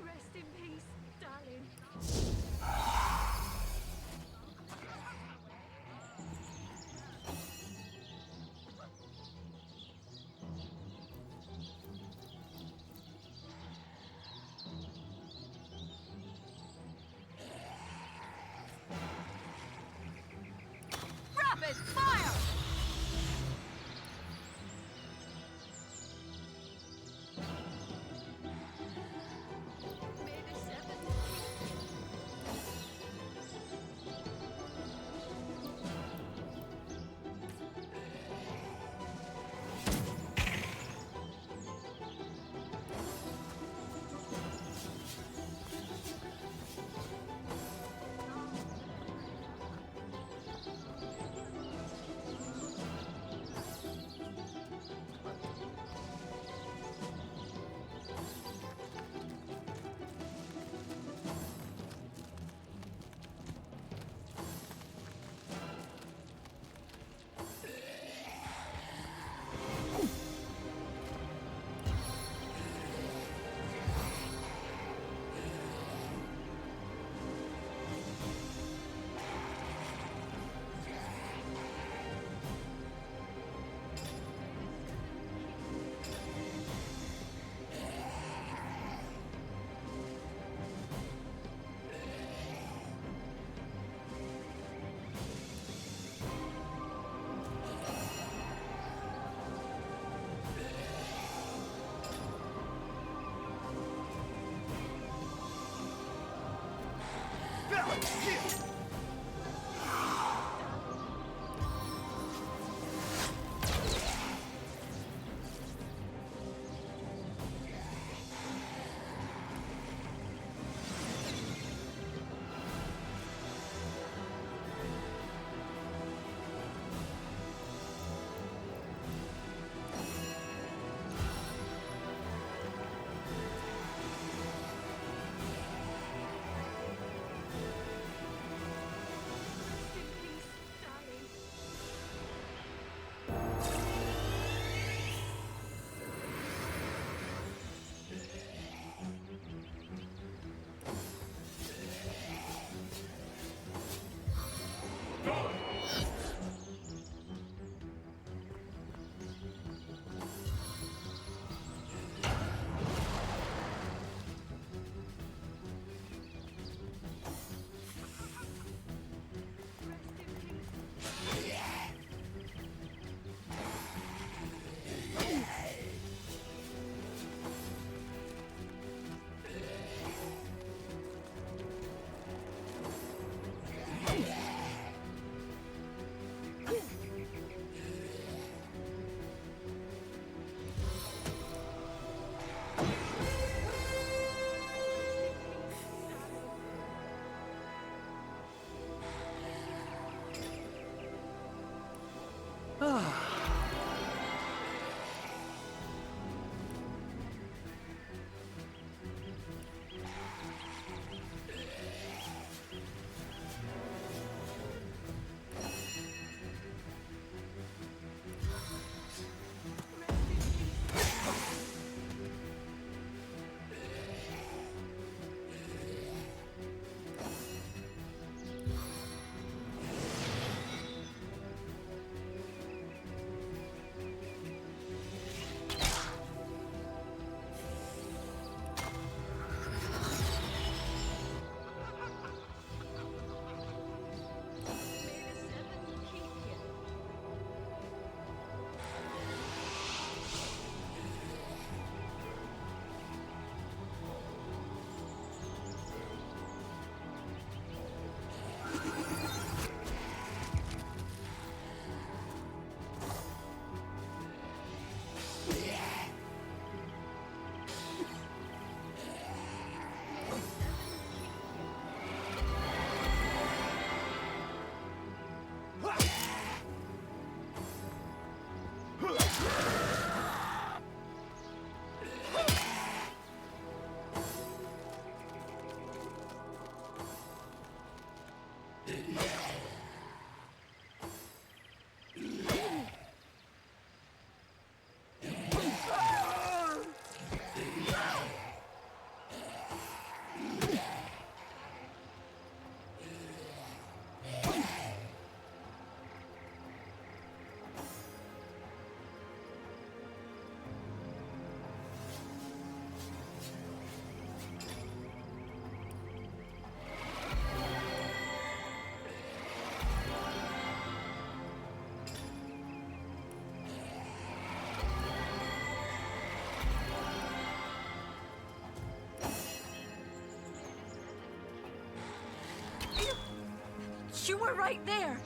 Rest in peace, darling. were right there.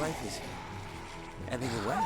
life is ebbing away.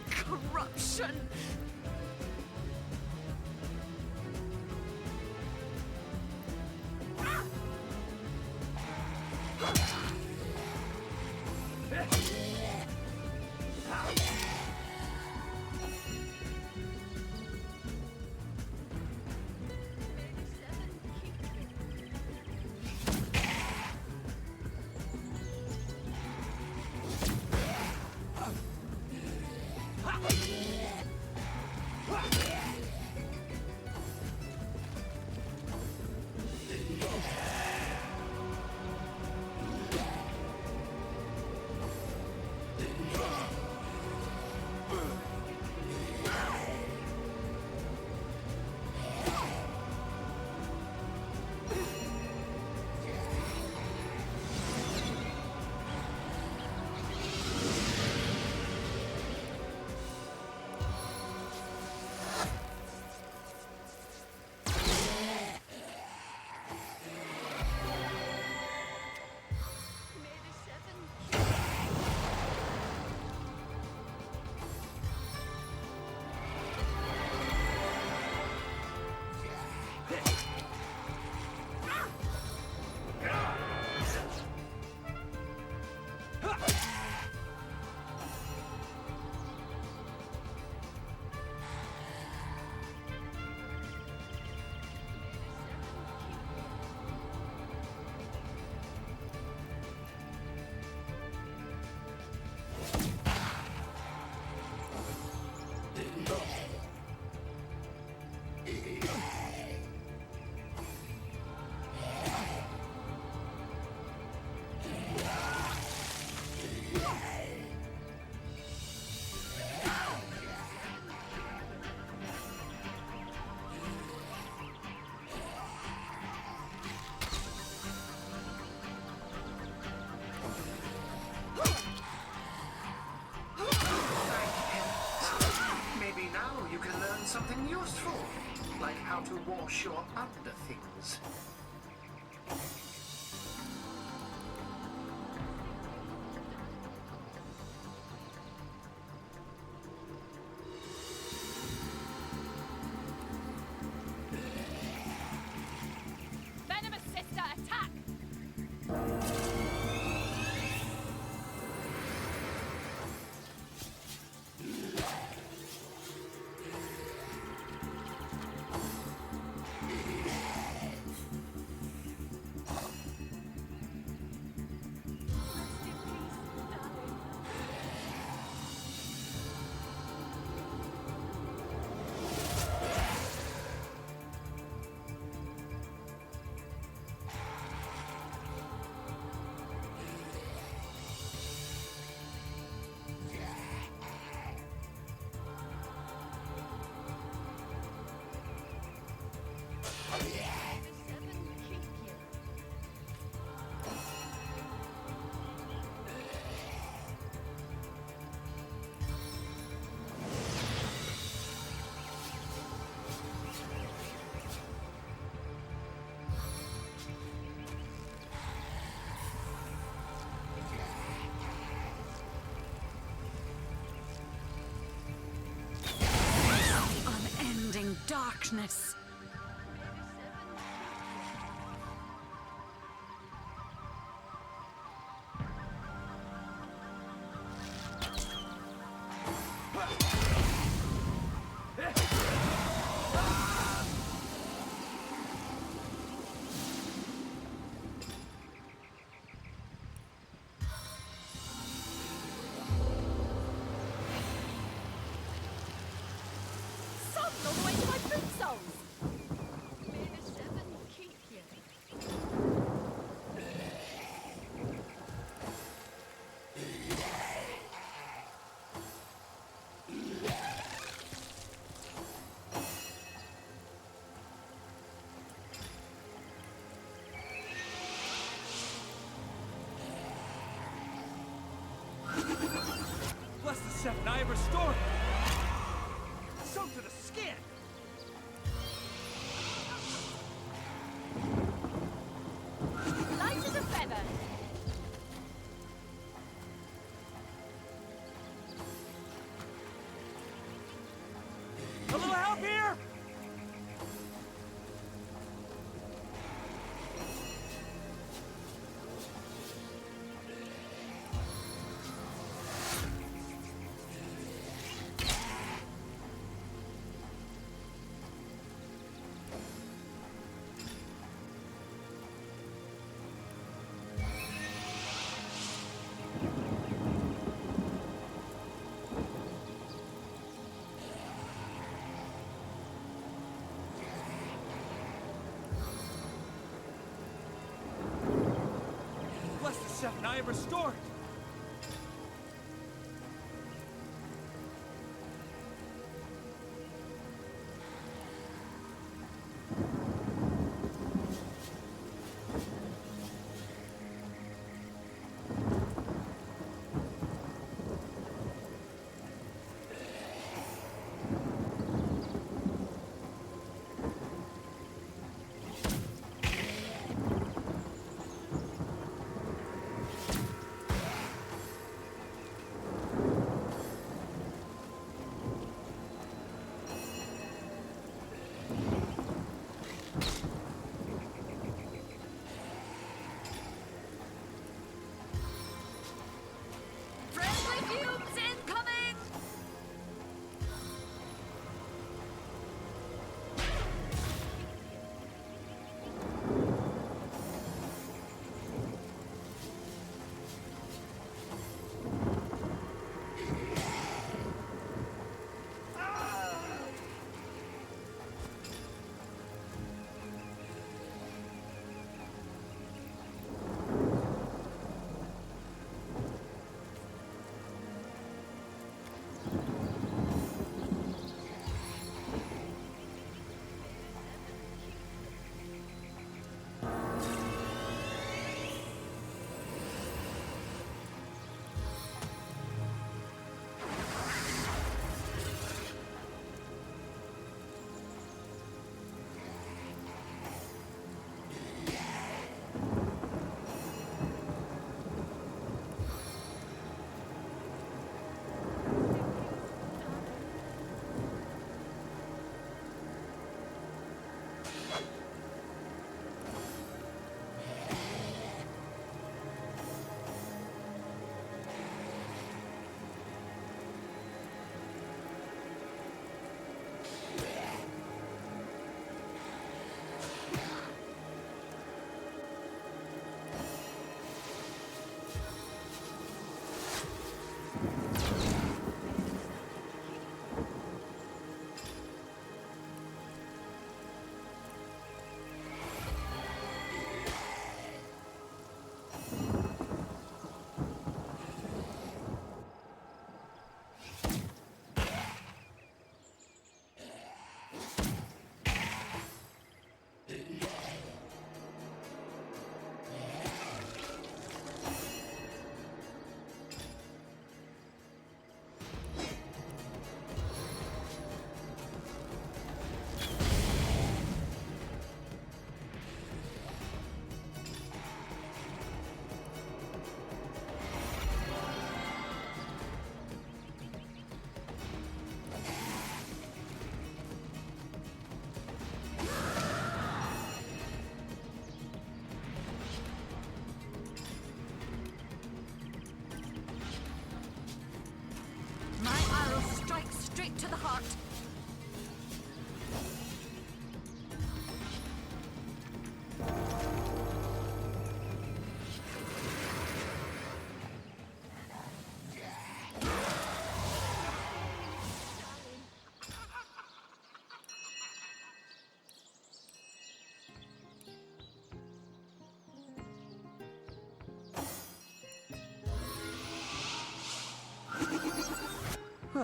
Corruption! Something useful, like how to wash your underthings. Venomous sister, attack! darkness. All the way to my boot soles. May the seven keep you. Bless the seven I have restored! Soaked to the skin! Light as a feather. A little help here? Bless the seven I have restored!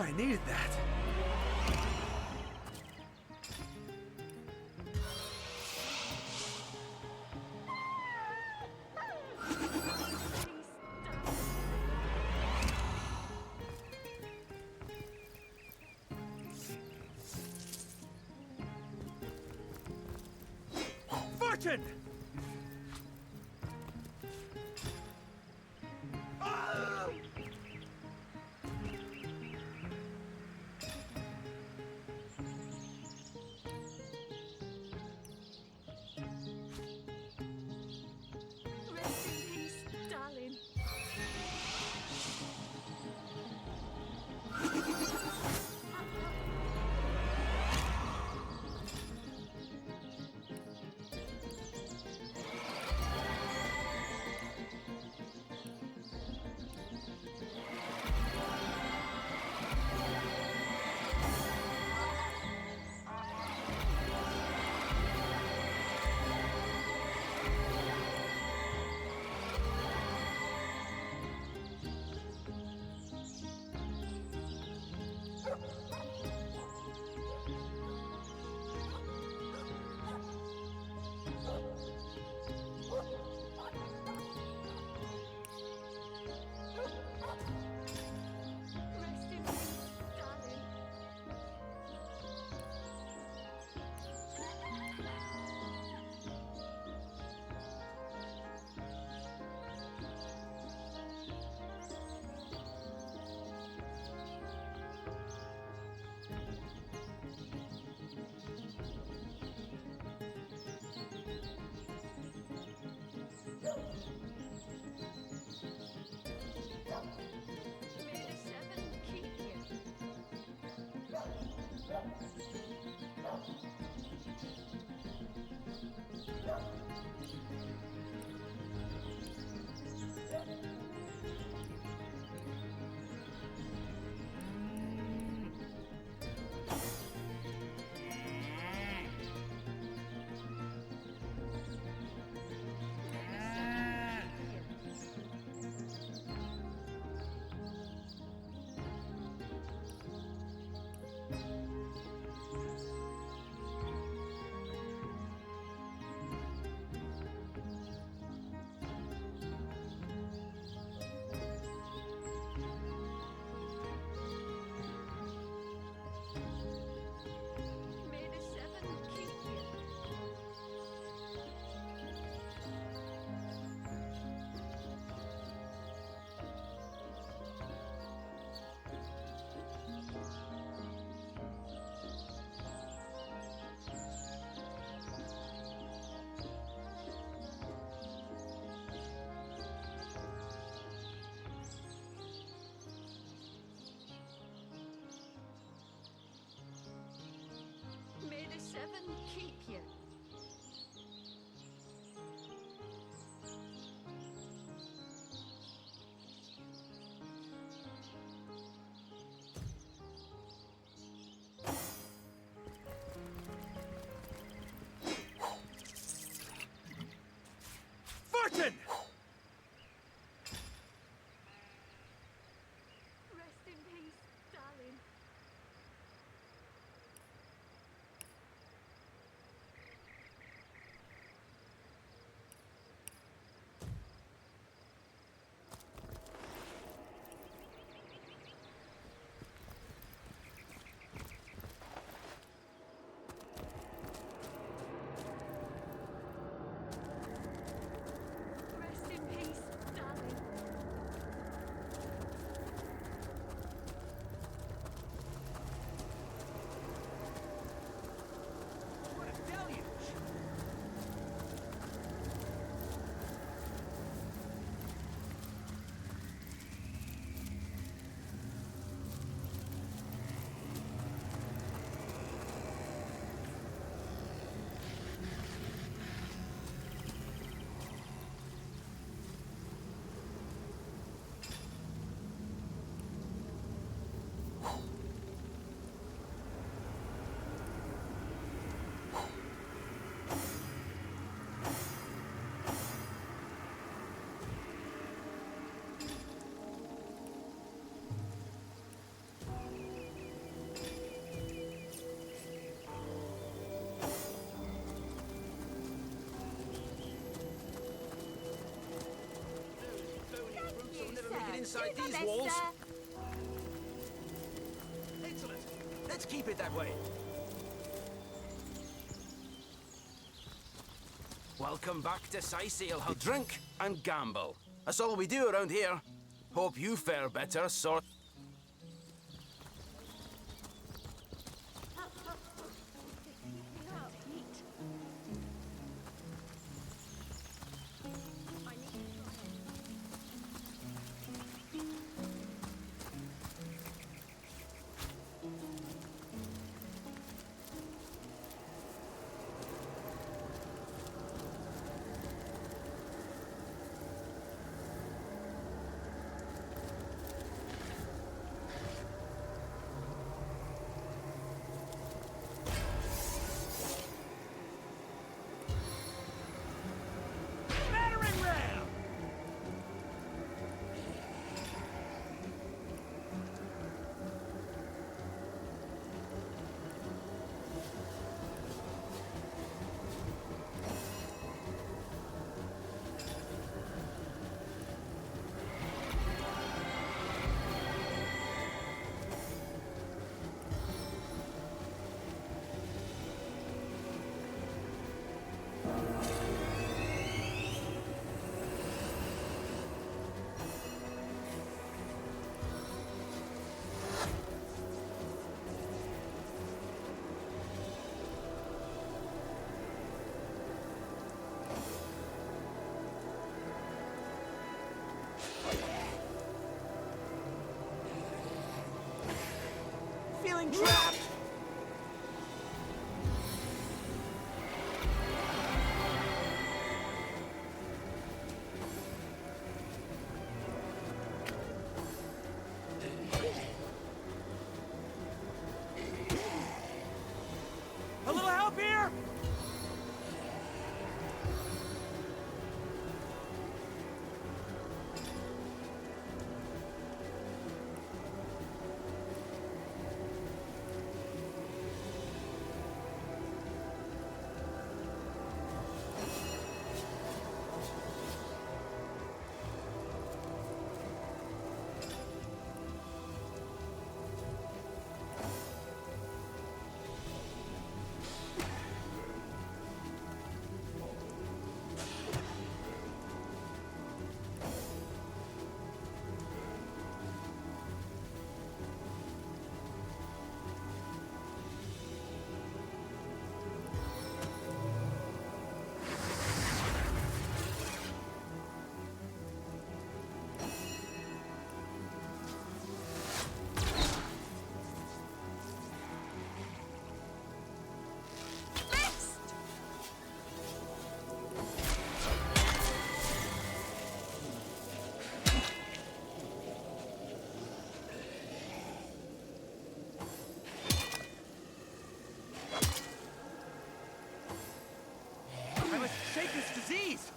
I needed that. Fortune! Rest in peace, darling. Rest in peace, darling. May the seven keep you. May the seven keep you. May the seven keep you. Fortune! Rest in peace, darling. Rest inside Do my these best, walls. sir. Excellent. Let's keep it that way. Welcome back to Scythian. Drink and gamble. That's all we do around here. Hope you fare better, sort. Battering ram! Feeling trapped! A little help here? I must shake this disease!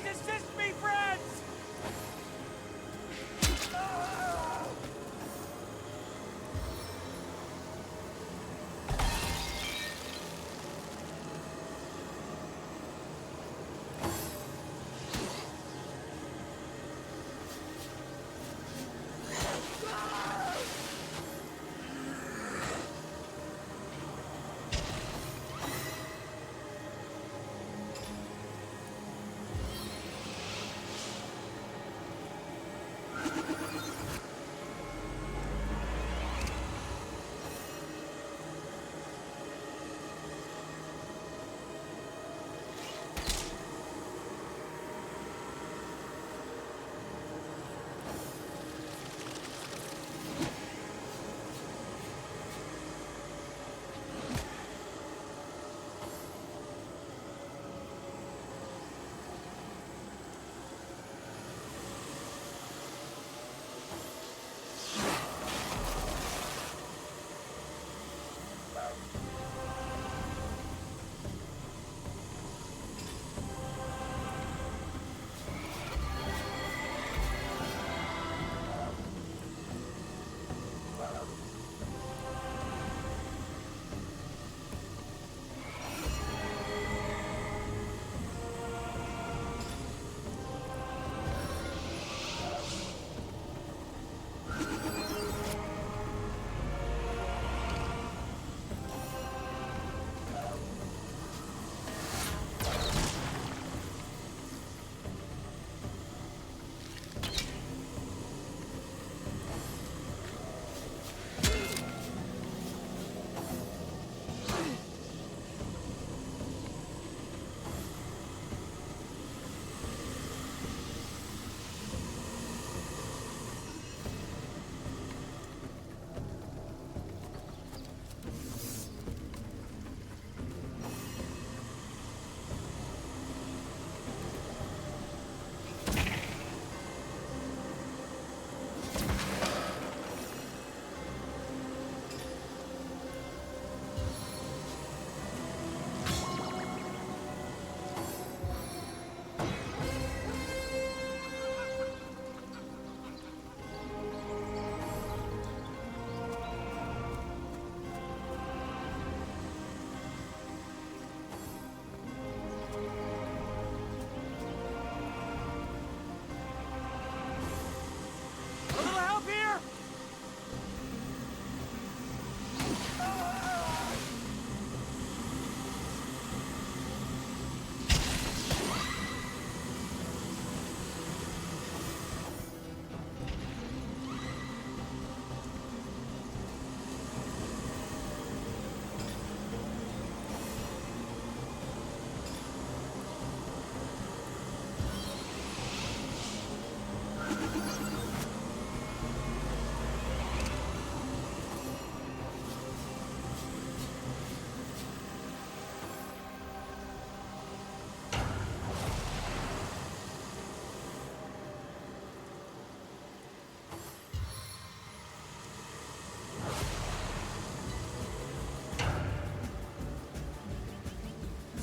Please assist me, friends!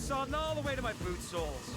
Sodden all the way to my boot soles.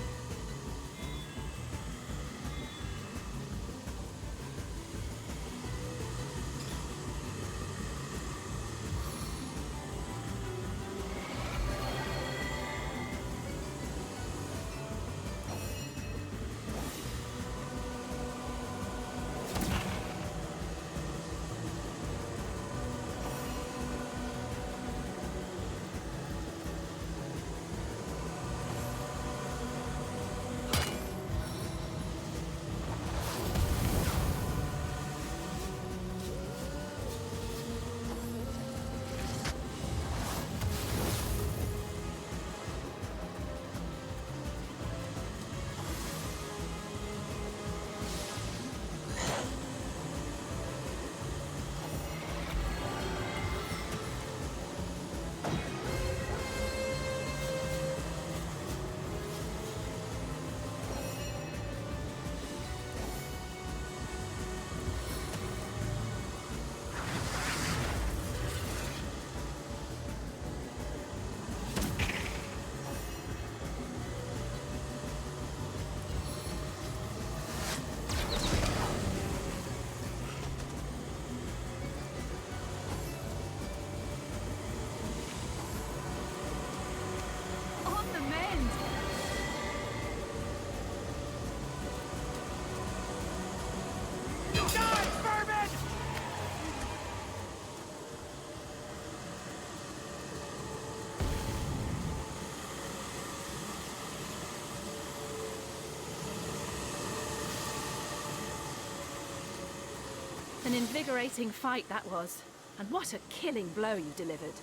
An invigorating fight that was. And what a killing blow you delivered.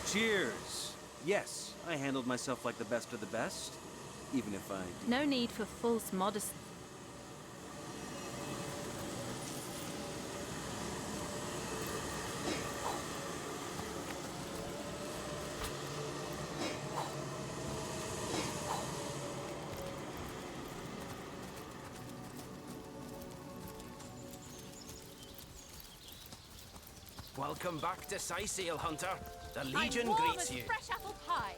Cheers! Yes, I handled myself like the best of the best, even if I did. No need for false modesty. Welcome back to Seal Hunter. The I'm Legion warm greets as you. fresh apple pie.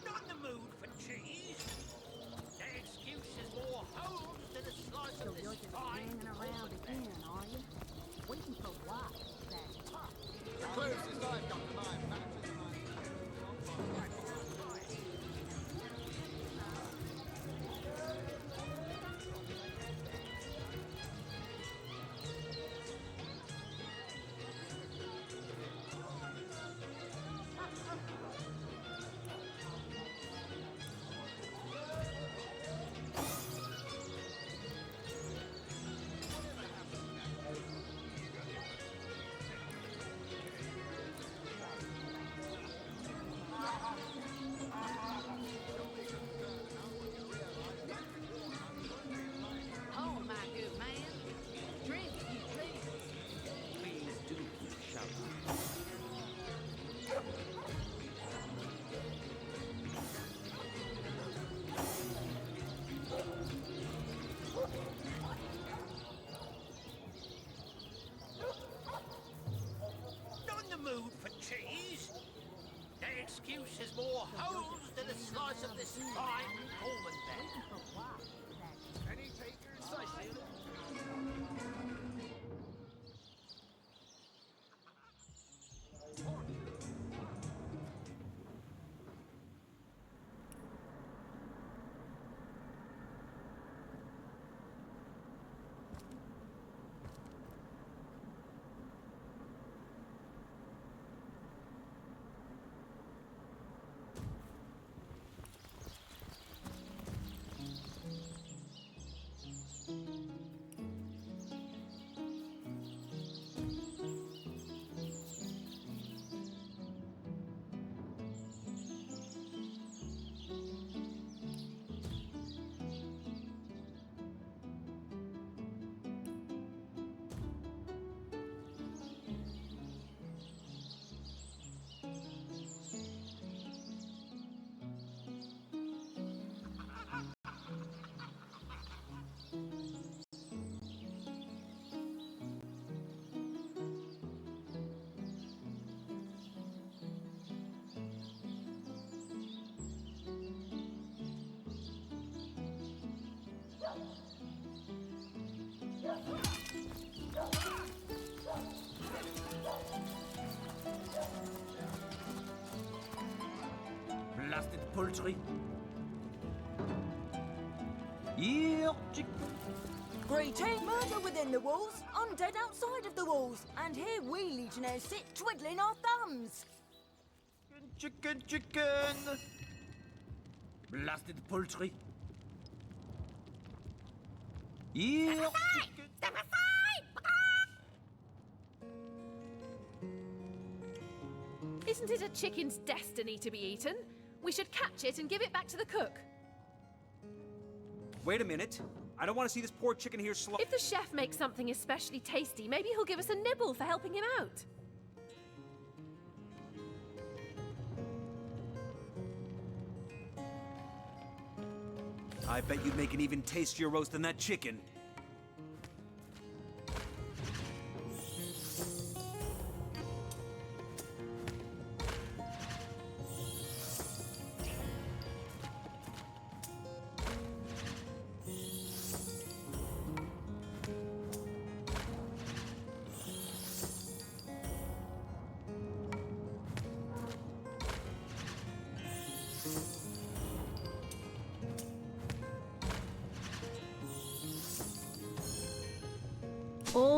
Not in the mood for cheese. The excuse is more holes than a slice of this fine around again, are you? Waiting for what? That pup. The closest I've got to my match is Oh, my good man. Drink, you drink. Please do keep shouting. Not in the mood for cheese. The excuse is more holes than a slice of this fine almond bed. Any takers? I see. Blasted poultry. Yeah, chicken. Greeting! Murder within the walls, undead outside of the walls, and here we legionnaires sit twiddling our thumbs. Chicken. Blasted poultry. Yeah, chicken. Isn't it a chicken's destiny to be eaten? We should catch it and give it back to the cook. Wait a minute. I don't want to see this poor chicken here If the chef makes something especially tasty, maybe he'll give us a nibble for helping him out. I bet you'd make an even tastier roast than that chicken.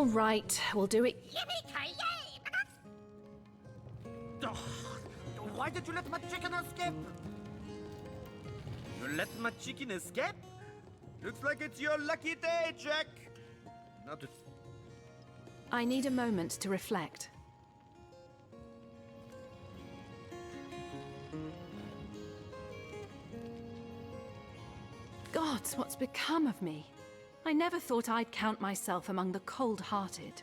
right, we'll do it. Why did you let my chicken escape? You let my chicken escape? Looks like it's your lucky day, Jack. Not a... I need a moment to reflect. Gods, what's become of me? I never thought I'd count myself among the cold-hearted.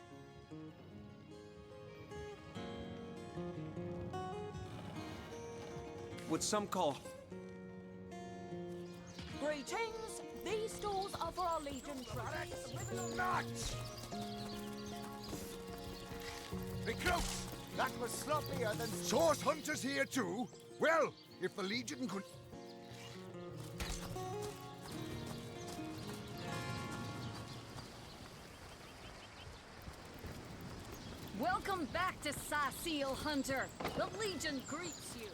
What some call... Greetings. These stores are for our Legion troops. Nuts! Recruits! That was sloppier than... Source hunters here too? Well, if the Legion could... Welcome back to Seal Hunter. The Legion greets you.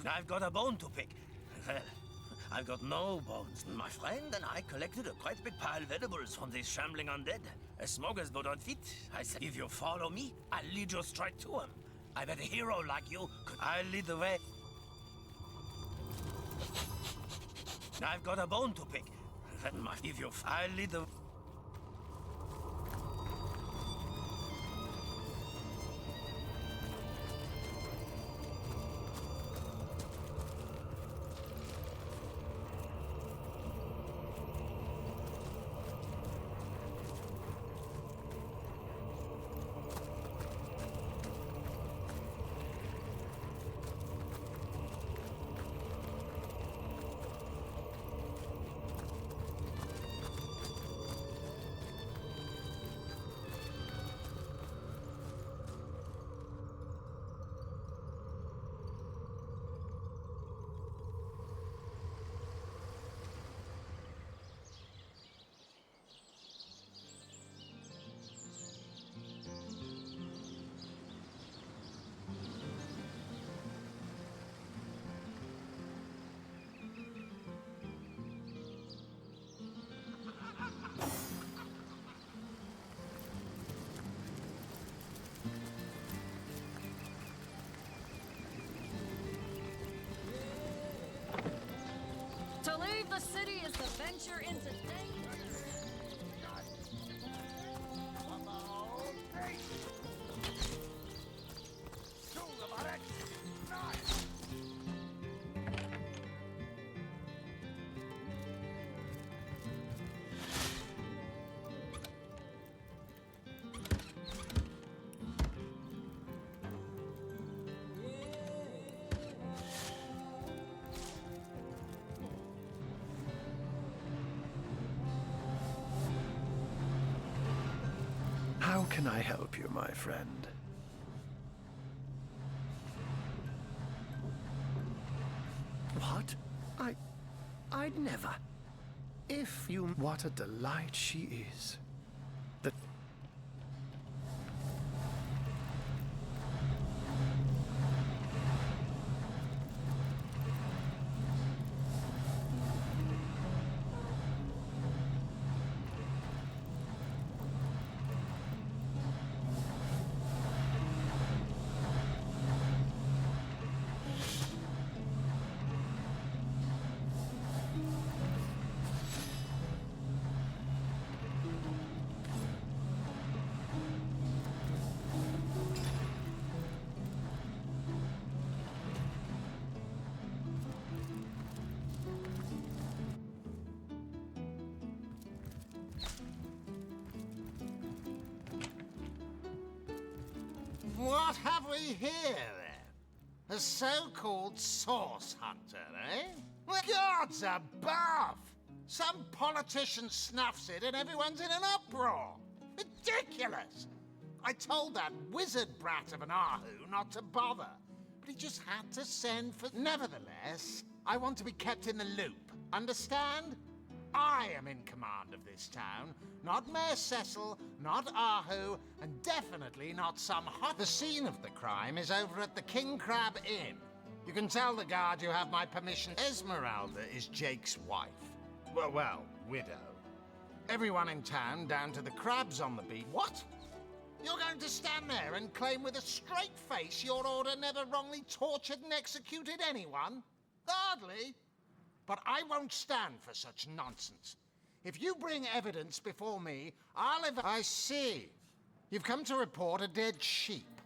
I've got a bone to pick. Well, I've got no bones. My friend and I collected a quite big pile of edibles from these shambling undead. A smorgasbord on feet. I said, if you follow me, I'll lead you straight to him. I bet a hero like you could... I'll lead the way. I've got a bone to pick. If you... I'll lead the... To leave the city is to venture into danger. How can I help you, my friend? What? I'd never. If you... What a delight she is. The... we here, then? A so-called source hunter, eh? Well, gods above! Some politician snuffs it and everyone's in an uproar. Ridiculous! I told that wizard brat of an Ahu not to bother, but he just had to send for... Nevertheless, I want to be kept in the loop, understand? I am in command of this town, not Mayor Cecil, not Ahu, and definitely not some hot... The scene of the crime is over at the King Crab Inn. You can tell the guard you have my permission. Esmeralda is Jake's wife. Well, widow. Everyone in town, down to the crabs on the beach. What? You're going to stand there and claim with a straight face your order never wrongly tortured and executed anyone? Hardly. But I won't stand for such nonsense. If you bring evidence before me, I see. You've come to report a dead sheep.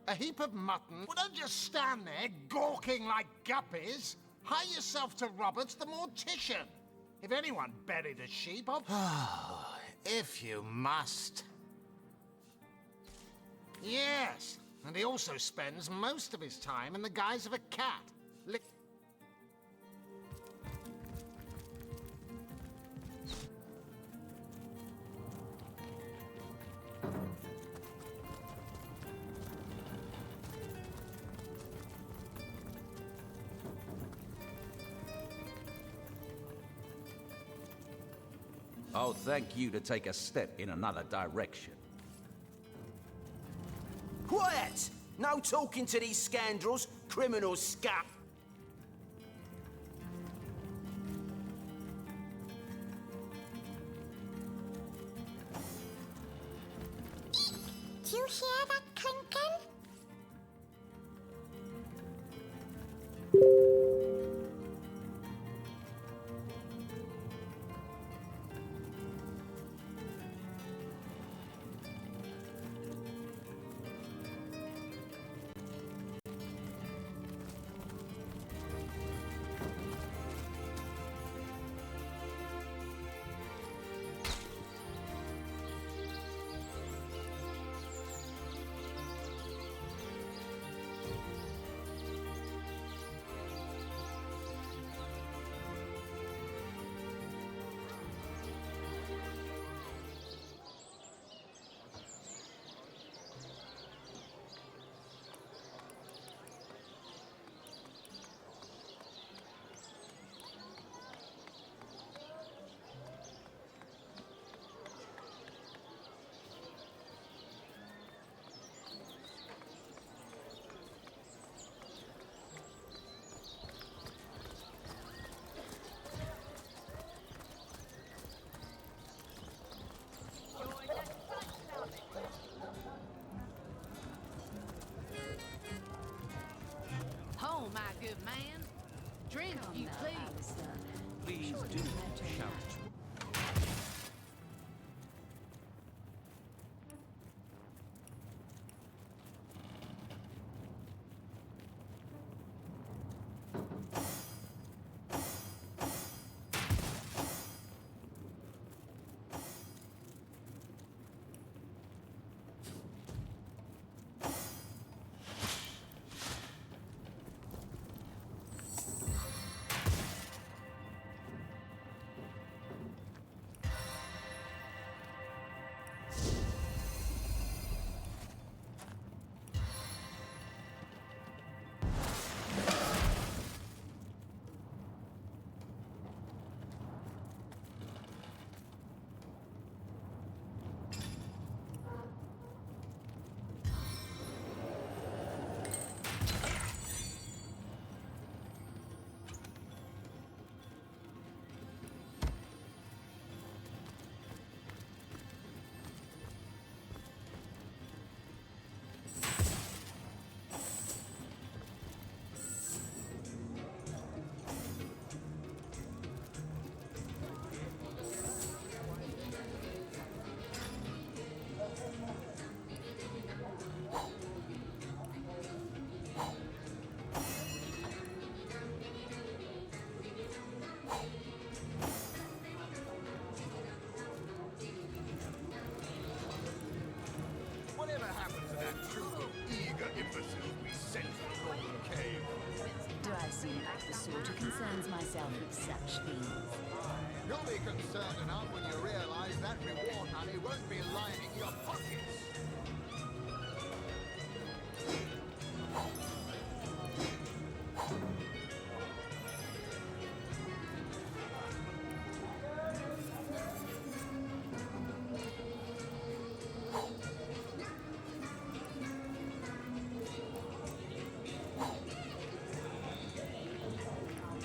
A heap of mutton. Well, don't just stand there gawking like guppies. Hire yourself to Roberts, the mortician. If anyone buried a sheep, I'll... If you must. Yes, and he also spends most of his time in the guise of a cat. Oh, thank you to take a step in another direction. Quiet! No talking to these scoundrels, criminal scum! Do you hear that clinking? Oh, my good man. Drink, you please. Please do shout. daughter concerns myself with such things. You'll be concerned enough when you realize that reward money won't be lining your pockets.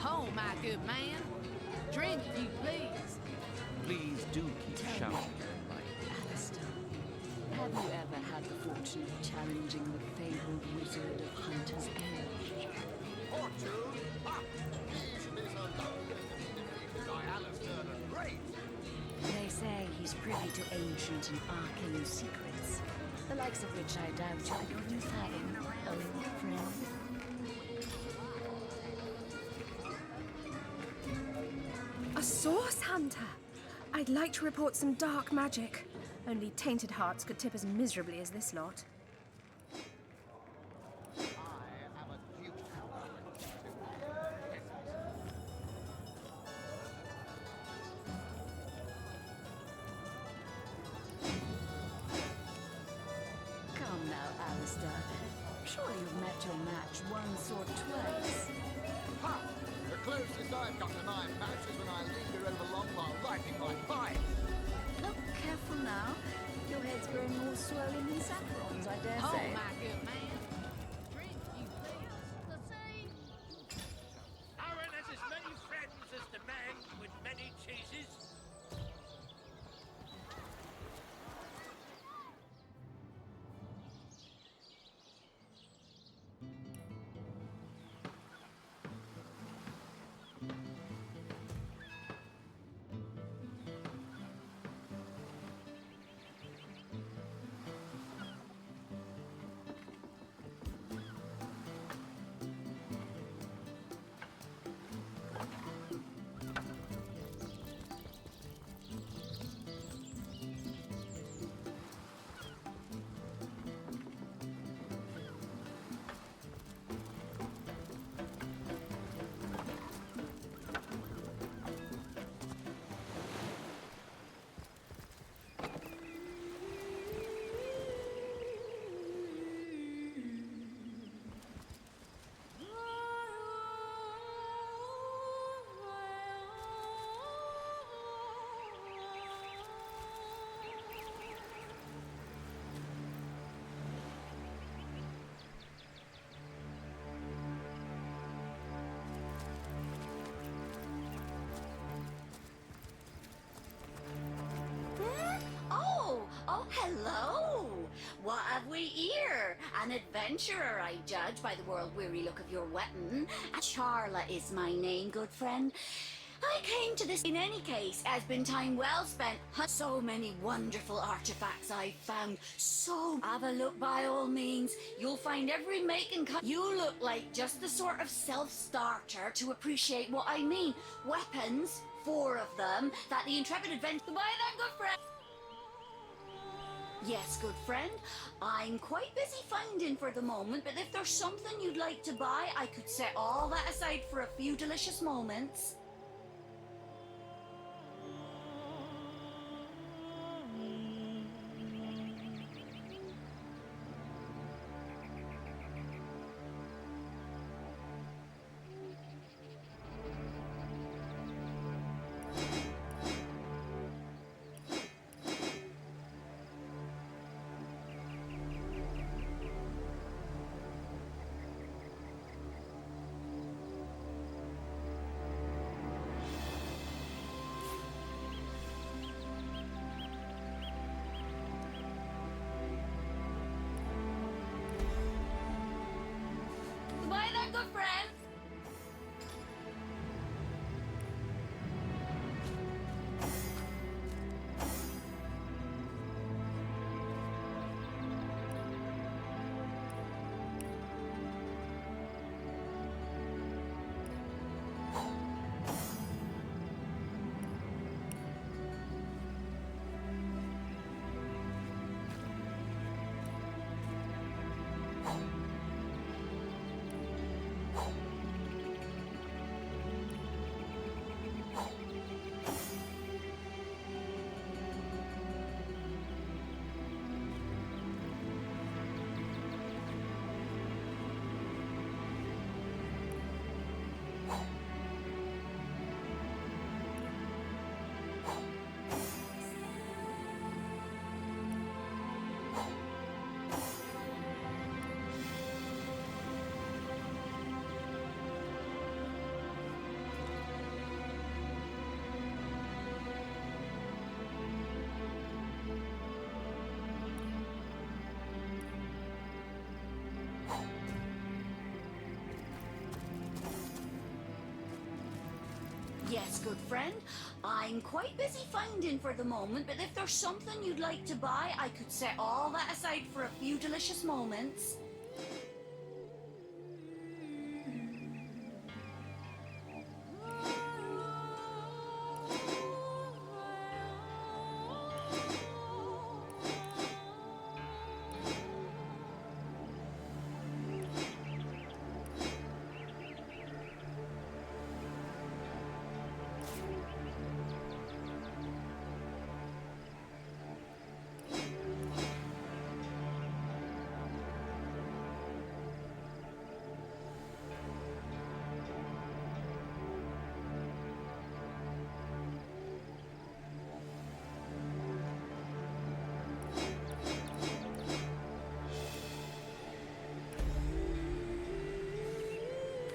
Oh, my good man. Drink if you please. Please do keep shouting. Alistair, have you ever had the fortune of challenging the fabled wizard of Hunter's Edge? Fortune? Ha! He should be so lucky as to be defeated by Alistair the Great. They say he's privy to ancient and arcane secrets, the likes of which I doubt you could fathom, old friend. A source hunter! I'd like to report some dark magic. Only tainted hearts could tip as miserably as this lot. Come now, Alistair. Surely you've met your match once or twice. Ha! The closest I've got to my match is when I linger over long while lighting my pipe. Look careful now. Your head's growing more swollen than saffrons, I dare Oh, say. my good man. Drink if you please. The same. Aaron has as many friends as the man with many cheeses. Oh, hello! What have we here? An adventurer, I judge, by the world-weary look of your weapon. Charla is my name, good friend. I came to this in any case. Has been time well spent. So many wonderful artifacts I've found. So have a look by all means. You'll find every make and cut. You look like just the sort of self-starter to appreciate what I mean. Weapons, 4 of them, that the intrepid adventurer... Goodbye then, good friend. Yes, good friend. I'm quite busy finding for the moment, but if there's something you'd like to buy, I could set all that aside for a few delicious moments. Yes, good friend. I'm quite busy finding for the moment, but if there's something you'd like to buy, I could set all that aside for a few delicious moments.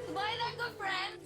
Goodbye then, good friend.